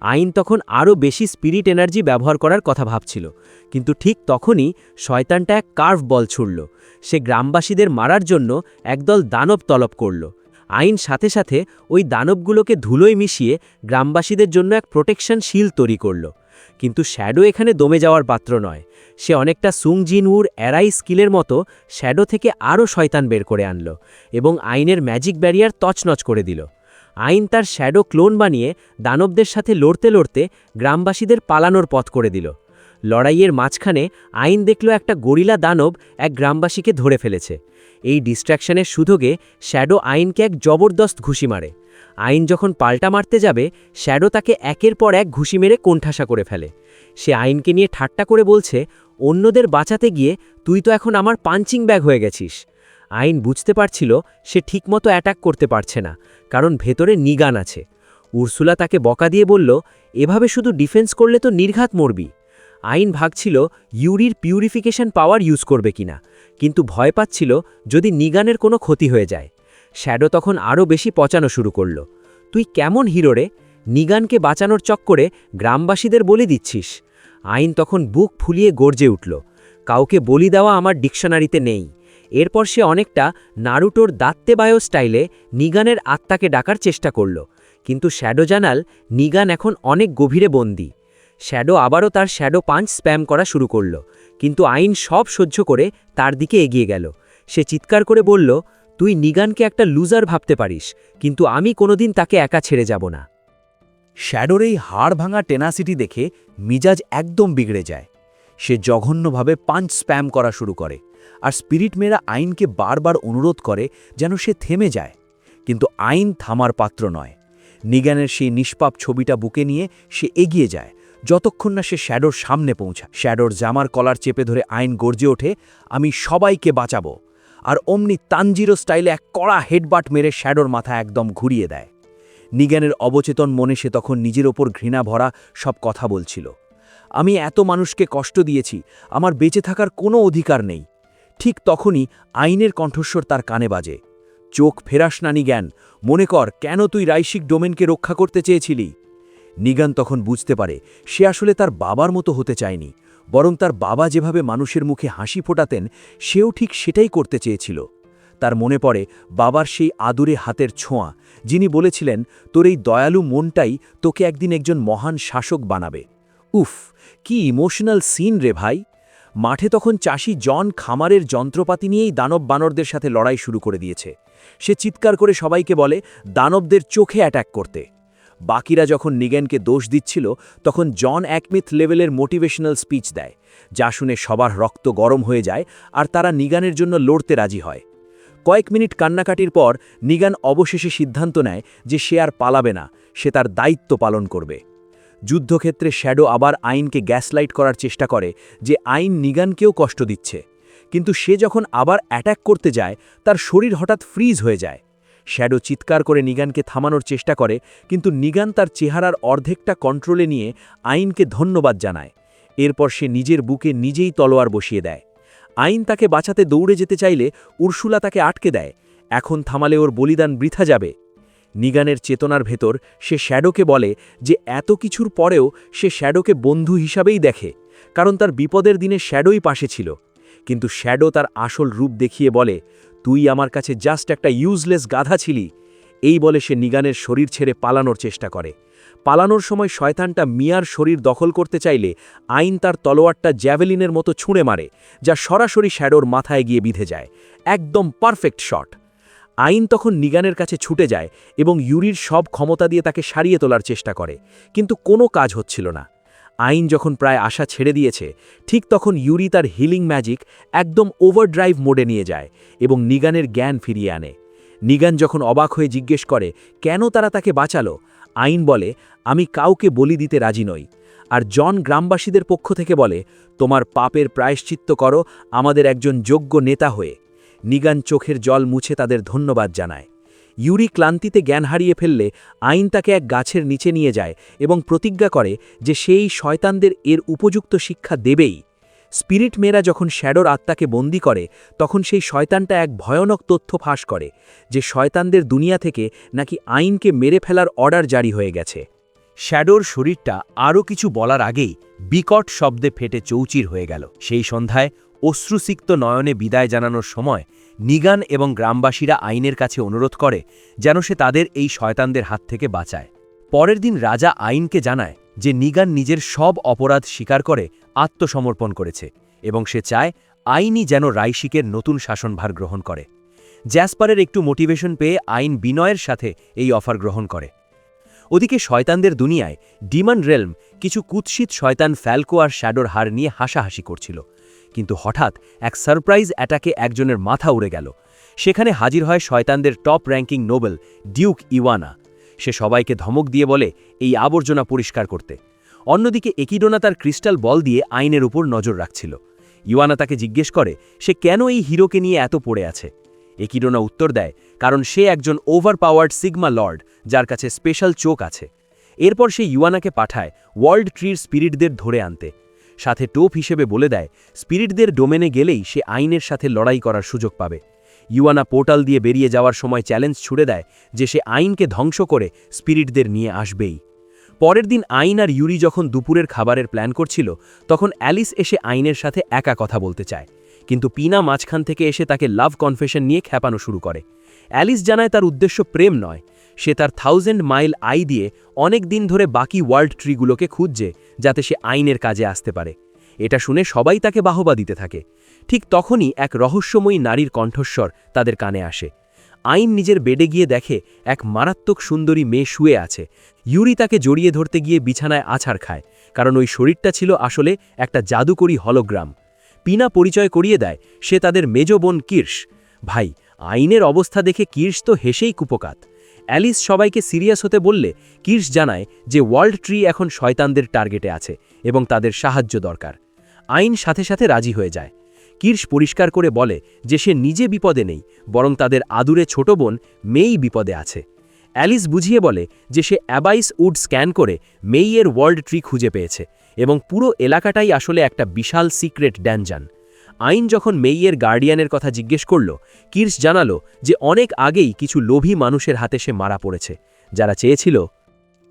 আইন তখন আরও বেশি স্পিরিট এনার্জি ব্যবহার করার কথা ভাবছিল, কিন্তু ঠিক তখনই শয়তানটা এক কার্ভ বল ছুড়ল। সে গ্রামবাসীদের মারার জন্য একদল দানব তলব করল। আইন সাথে সাথে ওই দানবগুলোকে ধুলোয় মিশিয়ে গ্রামবাসীদের জন্য এক প্রোটেকশন শিল্ড তৈরি করল। কিন্তু শ্যাডো এখানে দমে যাওয়ার পাত্র নয়। সে অনেকটা সুং জিনউর এরাই স্কিলের মতো শ্যাডো থেকে আরও শয়তান বের করে আনল এবং আইনের ম্যাজিক ব্যারিয়ার তছনছ করে দিল। আইন তার শ্যাডো ক্লোন বানিয়ে দানবদের সাথে লড়তে লড়তে গ্রামবাসীদের পালানোর পথ করে দিল। লড়াইয়ের মাঝখানে আইন দেখল একটা গরিলা দানব এক গ্রামবাসীকে ধরে ফেলেছে। এই ডিস্ট্র্যাকশনের সুযোগে শ্যাডো আইনকে এক জবরদস্ত ঘুষি মারে। আইন যখন পাল্টা মারতে যাবে, শ্যাডো তাকে একের পর এক ঘুষি মেরে কোণঠাসা করে ফেলে। সে আইনকে নিয়ে ঠাট্টা করে বলছে, অন্যদের বাঁচাতে গিয়ে তুই তো এখন আমার পাঞ্চিং ব্যাগ হয়ে গেছিস। আইন বুঝতে পারছিল সে ঠিকমতো অ্যাটাক করতে পারছে না, কারণ ভেতরে নিগান আছে। উর্সুলা তাকে বকা দিয়ে বলল, এভাবে শুধু ডিফেন্স করলে তো নির্ঘাত মরবি। আইন ভাগছিল ইউরির পিউরিফিকেশন পাওয়ার ইউজ করবে কিনা, কিন্তু ভয় পাচ্ছিল যদি নিগানের কোনো ক্ষতি হয়ে যায়। শ্যাডো তখন আরও বেশি পচানো শুরু করল, তুই কেমন হিরো রে, নিগানকে বাঁচানোর চক্করে গ্রামবাসীদের বলি দিচ্ছিস। আইন তখন বুক ফুলিয়ে গর্জে উঠল, কাউকে বলি দেওয়া আমার ডিকশনারিতে নেই। এরপর সে অনেকটা নারুটোর দাত্তেবায়ো স্টাইলে নিগানের আত্মাকে ডাকার চেষ্টা করল, কিন্তু শ্যাডো জানাল নিগান এখন অনেক গভীরে বন্দী। শ্যাডো আবারও তার শ্যাডো পাঞ্চ স্প্যাম করা শুরু করল, কিন্তু আইন সব সহ্য করে তার দিকে এগিয়ে গেল। সে চিৎকার করে বলল, তুই নিগানকে একটা লুজার ভাবতে পারিস, কিন্তু আমি কোনোদিন তাকে একা ছেড়ে যাব না। শ্যাডোর এই হাড় ভাঙা টেনাসিটি দেখে মিজাজ একদম বিগড়ে যায়। সে জঘন্যভাবে পাঞ্চ স্প্যাম করা শুরু করে, আর স্পিরিট মেয়েরা আইনকে বারবার অনুরোধ করে যেন সে থেমে যায়, কিন্তু আইন থামার পাত্র নয়। নিগানের সেই নিষ্পাপ ছবিটা বুকে নিয়ে সে এগিয়ে যায়, যতক্ষণ না সে শ্যাডোর সামনে পৌঁছায়। শ্যাডোর জামার কলার চেপে ধরে আইন গর্জে ওঠে, আমি সবাইকে বাঁচাবো, আর অমনি তানজিরো স্টাইলে এক কড়া হেডবাট মেরে শ্যাডোর মাথা একদম ঘুরিয়ে দেয়। নিগানের অবচেতন মনে সে তখন নিজের ওপর ঘৃণা ভরা সব কথা বলছিল, আমি এত মানুষকে কষ্ট দিয়েছি, আমার বেঁচে থাকার কোনো অধিকার নেই। ঠিক তখনই আইনের কণ্ঠস্বর তার কানে বাজে, চোখ ফেরাস না নিগান, মনে কর কেন তুই রাইশিক ডোমেনকে রক্ষা করতে চেয়েছিলি। নিগান তখন বুঝতে পারে সে আসলে তার বাবার মতো হতে চায়নি, বরং তার বাবা যেভাবে মানুষের মুখে হাসি ফোটাতেন সেও ঠিক সেটাই করতে চেয়েছিল। তার মনে পড়ে বাবার সেই আদুরে হাতের ছোঁয়া, যিনি বলেছিলেন তোর এই দয়ালু মনটাই তোকে একদিন একজন মহান শাসক বানাবে। উফ, কি ইমোশনাল সিন রে ভাই। মাঠে তখন চাষি জন খামারের যন্ত্রপাতি নিয়েই দানব বানরদের সাথে লড়াই শুরু করে দিয়েছে। সে চিৎকার করে সবাইকে বলে দানবদের চোখে অ্যাটাক করতে। বাকিরা যখন নিগেনকে দোষ দিচ্ছিল, তখন জন একমিথ লেভেলের মোটিভেশনাল স্পিচ দেয়, যা শুনে সবার রক্ত গরম হয়ে যায় আর তারা নিগানের জন্য লড়তে রাজি হয়। কয়েক মিনিট কান্নাকাটির পর নিগান অবশেষে সিদ্ধান্ত নেয় যে সে আর পালাবে না, সে তার দায়িত্ব পালন করবে। যুদ্ধক্ষেত্রে শ্যাডো আবার আইনকে গ্যাসলাইট করার চেষ্টা করে যে আইন নিগানকেও কষ্ট দিচ্ছে, কিন্তু সে যখন আবার অ্যাটাক করতে যায় তার শরীর হঠাৎ ফ্রিজ হয়ে যায়। শ্যাডো চিৎকার করে নিগানকে থামানোর চেষ্টা করে, কিন্তু নিগান তার চেহারার অর্ধেকটা কন্ট্রোলে নিয়ে আইনকে ধন্যবাদ জানায়। এরপর সে নিজের বুকে নিজেই তলোয়ার বসিয়ে দেয়। আইন তাকে বাঁচাতে দৌড়ে যেতে চাইলে উর্সুলা তাকে আটকে দেয়। এখন থামালে ওর বলিদান বৃথা যাবে। নিগানের চেতনার ভেতর সে শ্যাডোকে বলে যে এত কিছুর পরেও সে শ্যাডোকে বন্ধু হিসাবেই দেখে, কারণ তার বিপদের দিনে শ্যাডোই পাশে ছিল। কিন্তু শ্যাডো তার আসল রূপ দেখিয়ে বলে, তুই আমার কাছে জাস্ট একটা ইউজলেস গাধা ছিলি। এই বলে সে নিগানের শরীর ছেড়ে পালানোর চেষ্টা করে। পালানোর সময় শয়তানটা মিয়ার শরীর দখল করতে চাইলে আইন তার তলোয়ারটা জ্যাভেলিনের মতো ছুঁড়ে মারে, যা সরাসরি শ্যাডোর মাথায় গিয়ে বিঁধে যায়। একদম পারফেক্ট শট। আইন তখন নিগানের কাছে ছুটে যায় এবং ইউরির সব ক্ষমতা দিয়ে তাকে সারিয়ে তোলার চেষ্টা করে, কিন্তু কোনো কাজ হচ্ছিল না। আইন যখন প্রায় আশা ছেড়ে দিয়েছে, ঠিক তখন ইউরি তার হিলিং ম্যাজিক একদম ওভারড্রাইভ মোডে নিয়ে যায় এবং নিগানের জ্ঞান ফিরিয়ে আনে। নিগান যখন অবাক হয়ে জিজ্ঞেস করে কেন তারা তাকে বাঁচালো, আইন বলে, আমি কাউকে বলি দিতে রাজি নই। আর জন গ্রামবাসীদের পক্ষ থেকে বলে, তোমার পাপের প্রায়শ্চিত্ত করো আমাদের একজন যোগ্য নেতা হয়ে। নিগান চোখের জল মুছে তাদের ধন্যবাদ জানায়। ইউরি ক্লান্তিতে জ্ঞান হারিয়ে ফেললে আইন তাকে এক গাছের নিচে নিয়ে যায় এবং প্রতিজ্ঞা করে যে সেই শয়তানদের এর উপযুক্ত শিক্ষা দেবেই। স্পিরিট মেয়েরা যখন শ্যাডোর আত্মাকে বন্দী করে, তখন সেই শয়তানটা এক ভয়ানক তথ্য ফাঁস করে যে শয়তানদের দুনিয়া থেকে নাকি আইনকে মেরে ফেলার অর্ডার জারি হয়ে গেছে। শ্যাডোর শরীরটা আরও কিছু বলার আগেই বিকট শব্দে ফেটে চৌচির হয়ে গেল। সেই সন্ধ্যায় অশ্রুসিক্ত নয়নে বিদায় জানানোর সময় নিগান এবং গ্রামবাসীরা আইনের কাছে অনুরোধ করে যেন সে তাদের এই শয়তানদের হাত থেকে বাঁচায়। পরের দিন রাজা আইনকে জানায় যে নিগান নিজের সব অপরাধ স্বীকার করে আত্মসমর্পণ করেছে এবং সে চায় আইনই যেন রাইশিকের নতুন শাসনভার গ্রহণ করে। জ্যাসপারের একটু মোটিভেশন পেয়ে আইন বিনয়ের সাথে এই অফার গ্রহণ করে। ওদিকে শয়তানদের দুনিয়ায় ডিমন রেলম কিছু কুৎসিত শয়তান ফ্যালকো আর শ্যাডোর হার নিয়ে হাসাহাসি করছিল, কিন্তু হঠাৎ এক সারপ্রাইজ অ্যাটাকে একজনের মাথা উড়ে গেল। সেখানে হাজির হয় শয়তানদের টপ র্যাঙ্কিং নোবেল ডিউক ইওয়ানা। সে সবাইকে ধমক দিয়ে বলে এই আবর্জনা পরিষ্কার করতে। অন্যদিকে একিডোনা তার ক্রিস্টাল বল দিয়ে আইনের উপর নজর রাখছিল। ইওয়ানা তাকে জিজ্ঞেস করে সে কেন এই হিরোকে নিয়ে এত পড়ে আছে। একিডোনা উত্তর দেয়, কারণ সে একজন ওভারপাওয়ার্ড সিগমা লর্ড যার কাছে স্পেশাল চোখ আছে। এরপর সে ইওয়ানাকে পাঠায় ওয়ার্ল্ড ট্রির স্পিরিটদের ধরে আনতে। সাথে টোপ হিসেবে বলে দেয় স্পিরিটদের ডোমেনে গেলেই সে আইনের সাথে লড়াই করার সুযোগ পাবে। ইওয়ানা পোর্টাল দিয়ে বেরিয়ে যাওয়ার সময় চ্যালেঞ্জ ছুড়ে দেয় যে সে আইনকে ধ্বংস করে স্পিরিটদের নিয়ে আসবেই। পরের দিন আইন আর ইউরি যখন দুপুরের খাবারের প্ল্যান করছিল, তখন অ্যালিস এসে আইনের সাথে একা কথা বলতে চায়, কিন্তু পিনা মাঝখান থেকে এসে তাকে লাভ কনফেশন নিয়ে খেপানো শুরু করে। অ্যালিস জানায় তার উদ্দেশ্য প্রেম নয়, সে তার 1000 মাইল আই দিয়ে অনেক দিন ধরে বাকি ওয়ার্ল্ড ট্রিগুলোকে খুঁজছে যাতে সে আইনের কাজে আসতে পারে। এটা শুনে সবাই তাকে বাহবা দিতে থাকে। ঠিক তখনই এক রহস্যময়ী নারীর কণ্ঠস্বর তাদের কানে আসে। আইন নিজের বেডে গিয়ে দেখে এক মারাত্মক সুন্দরী মেয়ে শুয়ে আছে। ইউরি তাকে জড়িয়ে ধরতে গিয়ে বিছানায় আছাড় খায়, কারণ ওই শরীরটা ছিল আসলে একটা জাদুকরী হলোগ্রাম। পিনা পরিচয় করিয়ে দেয় সে তাদের মেজ বোন কির্শ। ভাই, আইনের অবস্থা দেখে কির্শ তো হেসেই কুপকাত। অ্যালিস সবাইকে সিরিয়াস হতে বললে কির্শ জানায় যে ওয়ার্ল্ড ট্রি এখন শয়তানদের টার্গেটে আছে এবং তাদের সাহায্য দরকার। আইন সাথে সাথে রাজি হয়ে যায়। কির্শ পরিষ্কার করে বলে যে সে নিজে বিপদে নেই, বরং তাদের আদুরে ছোট বোন মেই বিপদে আছে। অ্যালিস বুঝিয়ে বলে যে সে অ্যাবাইস উড স্ক্যান করে মেইয়ের ওয়ার্ল্ড ট্রি খুঁজে পেয়েছে এবং পুরো এলাকাটাই আসলে একটা বিশাল সিক্রেট ড্যানজান। আইন যখন মেইয়ের গার্ডিয়ানের কথা জিজ্ঞেস করল, কির্শ জানালো যে অনেক আগেই কিছু লোভী মানুষের হাতে সে মারা পড়েছে, যারা চেয়েছিল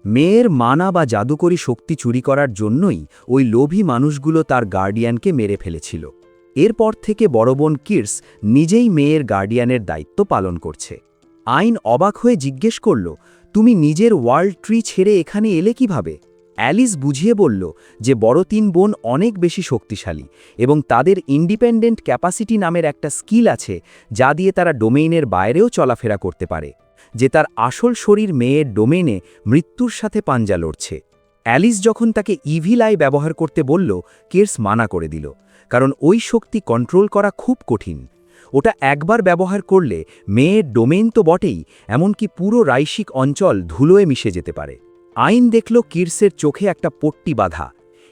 মেয়ের মানা বা জাদুকরী শক্তি চুরি করার জন্যই ওই লোভী মানুষগুলো তার গার্ডিয়ানকে মেরে ফেলেছিল। এরপর থেকে বড় বোন কির্শ নিজেই মেয়ের গার্ডিয়ানের দায়িত্ব পালন করছে। আইন অবাক হয়ে জিজ্ঞেস করল, তুমি নিজের ওয়ার্ল্ড ট্রি ছেড়ে এখানে এলে কিভাবে? অ্যালিস বুঝিয়ে বলল যে বড় 3 বোন অনেক বেশি শক্তিশালী এবং তাদের ইন্ডিপেন্ডেন্ট ক্যাপাসিটি নামের একটা স্কিল আছে যা দিয়ে তারা ডোমেইনের বাইরেও চলাফেরা করতে পারে, যে তার আসল শরীর মেয়ের ডোমেইনে মৃত্যুর সাথে পাঞ্জা লড়ছে। অ্যালিস যখন তাকে ইভিল আই ব্যবহার করতে বলল, কির্শ মানা করে দিল, কারণ ওই শক্তি কন্ট্রোল করা খুব কঠিন। ওটা একবার ব্যবহার করলে মেয়ের ডোমেইন তো বটেই, এমনকি পুরো রাইশিক অঞ্চল ধুলোয় মিশে যেতে পারে। আইন দেখল কির্শের চোখে একটা পট্টি বাঁধা।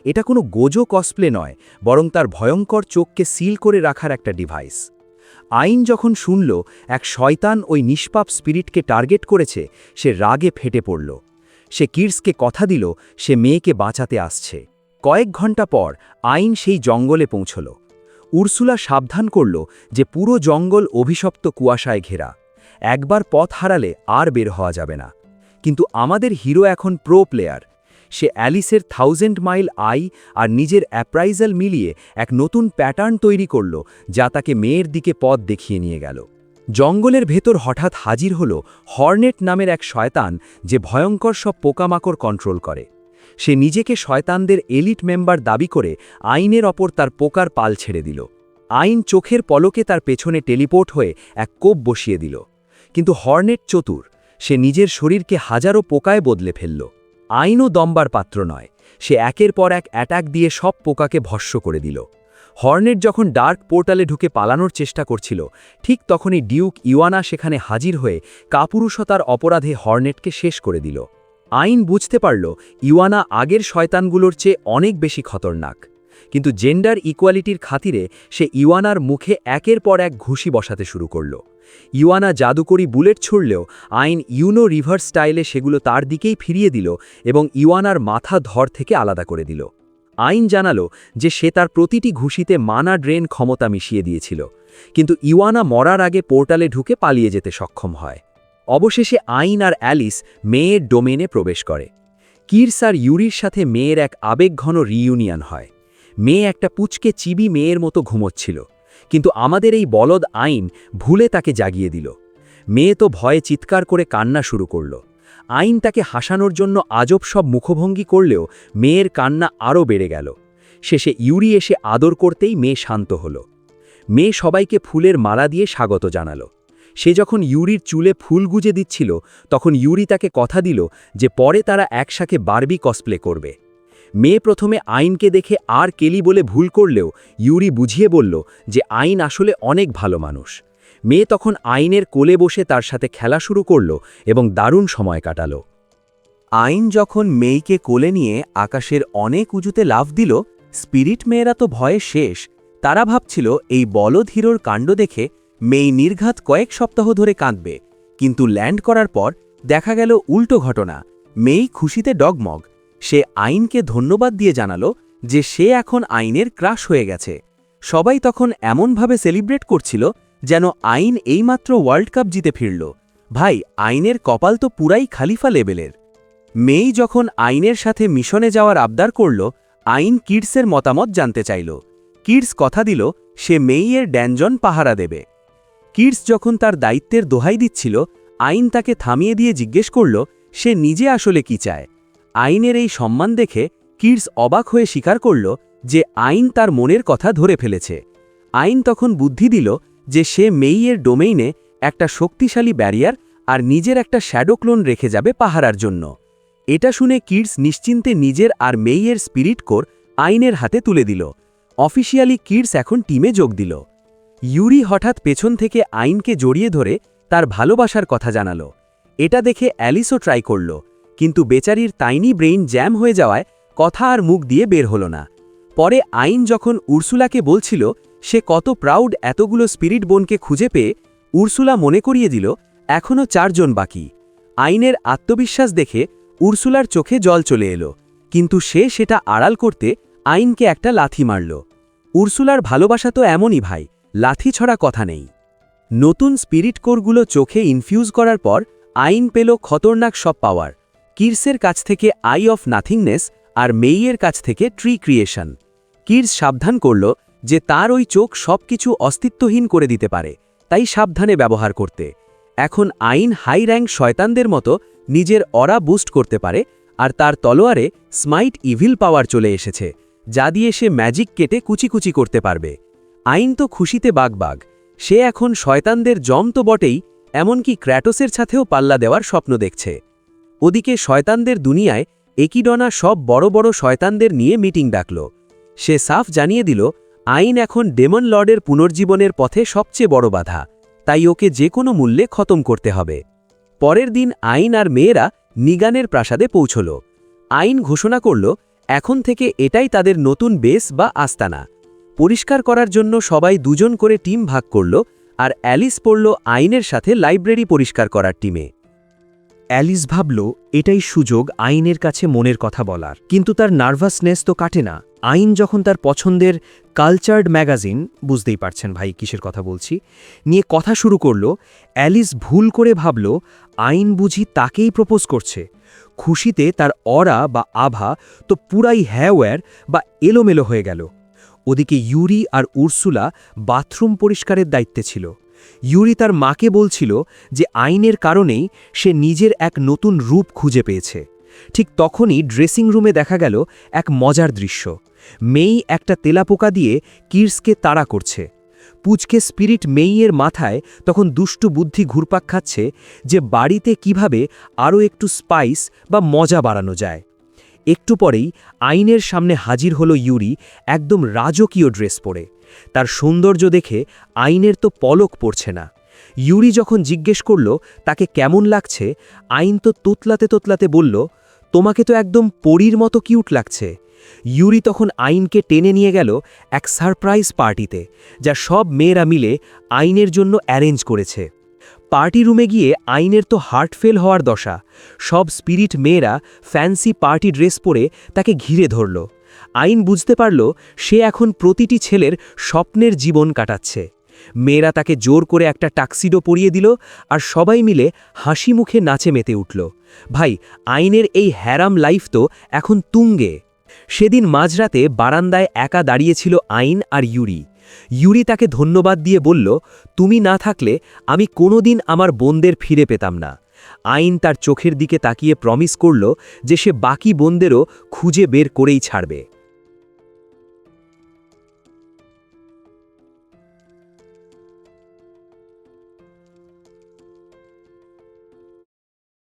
এটা কোনো গোজো কসপ্লে নয়, বরং তার ভয়ঙ্কর চোখকে সিল করে রাখার একটা ডিভাইস। আইন যখন শুনল এক শয়তান ওই নিষ্পাপ স্পিরিটকে টার্গেট করেছে, সে রাগে ফেটে পড়ল। সে কির্সকে কথা দিল সে মেয়েকে বাঁচাতে আসছে। কয়েক ঘন্টা পর আইন সেই জঙ্গলে পৌঁছল। উর্সুলা সাবধান করল যে পুরো জঙ্গল অভিশপ্ত কুয়াশায় ঘেরা। একবার পথ হারালে আর বের হওয়া যাবে না। কিন্তু আমাদের হিরো এখন প্রো প্লেয়ার। সে অ্যালিসের 1000 মাইল আই আর নিজের অ্যাপ্রাইজাল মিলিয়ে এক নতুন প্যাটার্ন তৈরি করল, যা তাকে মেয়ের দিকে পথ দেখিয়ে নিয়ে গেল। জঙ্গলের ভেতর হঠাৎ হাজির হল হর্নেট নামের এক শয়তান, যে ভয়ঙ্কর সব পোকামাকড় কন্ট্রোল করে। সে নিজেকে শয়তানদের এলিট মেম্বার দাবি করে আইনের ওপর তার পোকার পাল ছেড়ে দিল। আইন চোখের পলকে তার পেছনে টেলিপোর্ট হয়ে এক কোপ বসিয়ে দিল। কিন্তু হর্নেট চতুর, সে নিজের শরীরকে হাজারো পোকায় বদলে ফেলল। আইনও দম্বার পাত্র নয়, সে একের পর এক অ্যাটাক দিয়ে সব পোকাকে ভস্ম করে দিল। হর্নেট যখন ডার্ক পোর্টালে ঢুকে পালানোর চেষ্টা করছিল, ঠিক তখনই ডিউক ইওয়ানা সেখানে হাজির হয়ে কাপুরুষতার অপরাধে হর্নেটকে শেষ করে দিল। আইন বুঝতে পারল ইওয়ানা আগের শয়তানগুলোর চেয়ে অনেক বেশি খতরনাক। কিন্তু জেন্ডার ইকুয়ালিটির খাতিরে সে ইওয়ানার মুখে একের পর এক ঘুষি বসাতে শুরু করল। ইওয়ানা জাদুকরি বুলেট ছুড়লেও আইন ইউনো রিভার্স স্টাইলে সেগুলো তার দিকেই ফিরিয়ে দিল এবং ইওয়ানার মাথা ধর থেকে আলাদা করে দিল। আইন জানালো যে সে তার প্রতিটি ঘুষিতে মানা ড্রেন ক্ষমতা মিশিয়ে দিয়েছিল, কিন্তু ইওয়ানা মরার আগে পোর্টালে ঢুকে পালিয়ে যেতে সক্ষম হয়। অবশেষে আইন আর অ্যালিস মেয়ের ডোমেনে প্রবেশ করে। কির্স আর ইউরির সাথে মেয়ের এক আবেগঘন রিইউনিয়ন হয়। মেয়ে একটা পুচকে চিবি মেয়ের মতো ঘুমোচ্ছিল, কিন্তু আমাদের এই বলদ আইন ভুলে তাকে জাগিয়ে দিল। মেয়ে তো ভয়ে চিৎকার করে কান্না শুরু করল। আইন তাকে হাসানোর জন্য আজব সব মুখভঙ্গি করলেও মেয়ের কান্না আরও বেড়ে গেল। শেষে ইউরি এসে আদর করতেই মেয়ে শান্ত হল। মেয়ে সবাইকে ফুলের মালা দিয়ে স্বাগত জানালো। সে যখন ইউরির চুলে ফুল গুজে দিচ্ছিল, তখন ইউরি তাকে কথা দিল যে পরে তারা একসাথে বারবি কসপ্লে করবে। মেয়ে প্রথমে আইনকে দেখে আর কেলি বলে ভুল করলেও ইউরি বুঝিয়ে বলল যে আইন আসলে অনেক ভালো মানুষ। মেয়ে তখন আইনের কোলে বসে তার সাথে খেলা শুরু করল এবং দারুণ সময় কাটাল। আইন যখন মেয়েকে কোলে নিয়ে আকাশের অনেক উঁচুতে লাফ দিল, স্পিরিট মেয়েরা তো ভয়ে শেষ। তারা ভাবছিল এই বলদ হিরোর কাণ্ড দেখে মেয়ে নির্ঘাত কয়েক সপ্তাহ ধরে কাঁদবে, কিন্তু ল্যান্ড করার পর দেখা গেল উল্টো ঘটনা। মেয়ে খুশিতে ডগমগ। সে আইনকে ধন্যবাদ দিয়ে জানালো যে সে এখন আইনের ক্রাশ হয়ে গেছে। সবাই তখন এমনভাবে সেলিব্রেট করছিল যেন আইন এইমাত্র ওয়ার্ল্ড কাপ জিতে ফিরল। ভাই, আইনের কপাল তো পুরাই খালিফা লেভেলের। মেই যখন আইনের সাথে মিশনে যাওয়ার আবদার করল, আইন কিডসের মতামত জানতে চাইল। কিডস কথা দিল সে মেইয়ের ড্যানজন পাহারা দেবে। কিডস যখন তার দায়িত্বের দোহাই দিচ্ছিল, আইন তাকে থামিয়ে দিয়ে জিজ্ঞেস করল সে নিজে আসলে কি চায়। আইনের এই সম্মান দেখে কিডস অবাক হয়ে স্বীকার করল যে আইন তার মনের কথা ধরে ফেলেছে। আইন তখন বুদ্ধি দিল যে সে মেইয়ের ডোমেইনে একটা শক্তিশালী ব্যারিয়ার আর নিজের একটা শ্যাডো ক্লোন রেখে যাবে পাহারার জন্য। এটা শুনে কিডস নিশ্চিন্তে নিজের আর মেইয়ের স্পিরিট কোর আইনের হাতে তুলে দিল। অফিসিয়ালি কিডস এখন টিমে যোগ দিল। ইউরি হঠাৎ পেছন থেকে আইনকে জড়িয়ে ধরে তার ভালোবাসার কথা জানালো। এটা দেখে অ্যালিসও ট্রাই করল, কিন্তু বেচারির তাইনি ব্রেইন জ্যাম হয়ে যাওয়ায় কথা আর মুখ দিয়ে বের হলো না। পরে আইন যখন উর্সুলাকে বলছিল সে কত প্রাউড এতগুলো স্পিরিট বোনকে খুঁজে পেয়ে, উর্সুলা মনে করিয়ে দিল এখনও 4 জন বাকি। আইনের আত্মবিশ্বাস দেখে উর্সুলার চোখে জল চলে এলো, কিন্তু সে সেটা আড়াল করতে আইনকে একটা লাথি মারল। উর্সুলার ভালোবাসা তো এমনই ভাই, লাথি ছড়া কথা নেই। নতুন স্পিরিট কোরগুলো চোখে ইনফিউজ করার পর আইন পেল খতরনাক সব পাওয়ার। কির্সের কাছ থেকে আই অফ নাথিংনেস আর মেইয়ের কাছ থেকে ট্রি ক্রিয়েশন। কির্স সাবধান করল যে তার ওই চোখ সবকিছু অস্তিত্বহীন করে দিতে পারে, তাই সাবধানে ব্যবহার করতে। এখন আইন হাই র্যাঙ্ক শয়তানদের মতো নিজের অরা বুস্ট করতে পারে, আর তার তলোয়ারে স্মাইট ইভিল পাওয়ার চলে এসেছে, যা দিয়ে সে ম্যাজিক কেটে কুচি করতে পারবে। আইন তো খুশিতে বাগবাগ। সে এখন শয়তানদের জম তো বটেই, এমনকি ক্র্যাটোসের সাথেও পাল্লা দেওয়ার স্বপ্ন দেখছে। ওদিকে শয়তানদের দুনিয়ায় একিডনা সব বড় বড় শয়তানদের নিয়ে মিটিং ডাকল। সে সাফ জানিয়ে দিল আইন এখন ডেমন লর্ডের পুনর্জীবনের পথে সবচেয়ে বড় বাধা, তাই ওকে যে কোনো মূল্যে খতম করতে হবে। পরের দিন আইন আর মেয়েরা নিগানের প্রাসাদে পৌঁছল। আইন ঘোষণা করল এখন থেকে এটাই তাদের নতুন বেস বা আস্তানা। পরিষ্কার করার জন্য সবাই দুজন করে টিম ভাগ করল, আর অ্যালিস পড়ল আইনের সাথে লাইব্রেরি পরিষ্কার করার টিমে। অ্যালিস ভাবল এটাই সুযোগ আইনের কাছে মনের কথা বলার, কিন্তু তার নার্ভাসনেস তো কাটে না। আইন যখন তার পছন্দের কালচার্ড ম্যাগাজিন, বুঝতেই পারছেন ভাই কিসের কথা বলছি, নিয়ে কথা শুরু করল, অ্যালিস ভুল করে ভাবল আইন বুঝি তাকেই প্রপোজ করছে। খুশিতে তার অরা বা আভা তো পুরাই হ্যাওয়্যার বা এলোমেলো হয়ে গেল। ওদিকে ইউরি আর উর্সুলা বাথরুম পরিষ্কারের দায়িত্বে ছিল। ইউরি তার মাকে বলছিল যে আইনের কারণেই সে নিজের এক নতুন রূপ খুঁজে পেয়েছে। ঠিক তখনই ড্রেসিং রুমে দেখা গেল এক মজার দৃশ্য। মেই একটা তেলাপোকা দিয়ে কির্সকে তাড়া করছে। পুচকে স্পিরিট মেইয়ের মাথায় তখন দুষ্টু বুদ্ধি ঘুরপাক খাচ্ছে যে বাড়িতে কিভাবে আরও একটু স্পাইস বা মজা বাড়ানো যায়। একটু পরেই আইনের সামনে হাজির হলো ইউরি, একদম রাজকীয় ড্রেস পরে। তার সৌন্দর্য দেখে আইনের তো পলক পড়ছে না। ইউরি যখন জিজ্ঞেস করল তাকে কেমন লাগছে, আইন তো তোতলাতে তোতলাতে বলল, তোমাকে তো একদম পরীর মতো কিউট লাগছে। ইউরি তখন আইনকে টেনে নিয়ে গেল এক সারপ্রাইজ পার্টিতে, যা সব মেয়েরা মিলে আইনের জন্য অ্যারেঞ্জ করেছে। পার্টি রুমে গিয়ে আইনের তো হার্ট ফেল হওয়ার দশা। সব স্পিরিট মেয়েরা ফ্যান্সি পার্টি ড্রেস পরে তাকে ঘিরে ধরল। আইন বুঝতে পারল সে এখন প্রতিটি ছেলের স্বপ্নের জীবন কাটাচ্ছে। মেয়েরা তাকে জোর করে একটা টাক্সিডো পরিয়ে দিল, আর সবাই মিলে হাসি মুখে নাচে মেতে উঠল। ভাই, আইনের এই হ্যারাম লাইফ তো এখন তুঙ্গে। সেদিন মাঝরাতে বারান্দায় একা দাঁড়িয়েছিল আইন আর ইউরি। ইউরি তাকে ধন্যবাদ দিয়ে বলল, তুমি না থাকলে আমি কোনোদিন আমার বোনদের ফিরে পেতাম না। আইন তার চোখের দিকে তাকিয়ে প্রমিস করল যে সে বাকি বোনদেরও খুঁজে বের করেই ছাড়বে।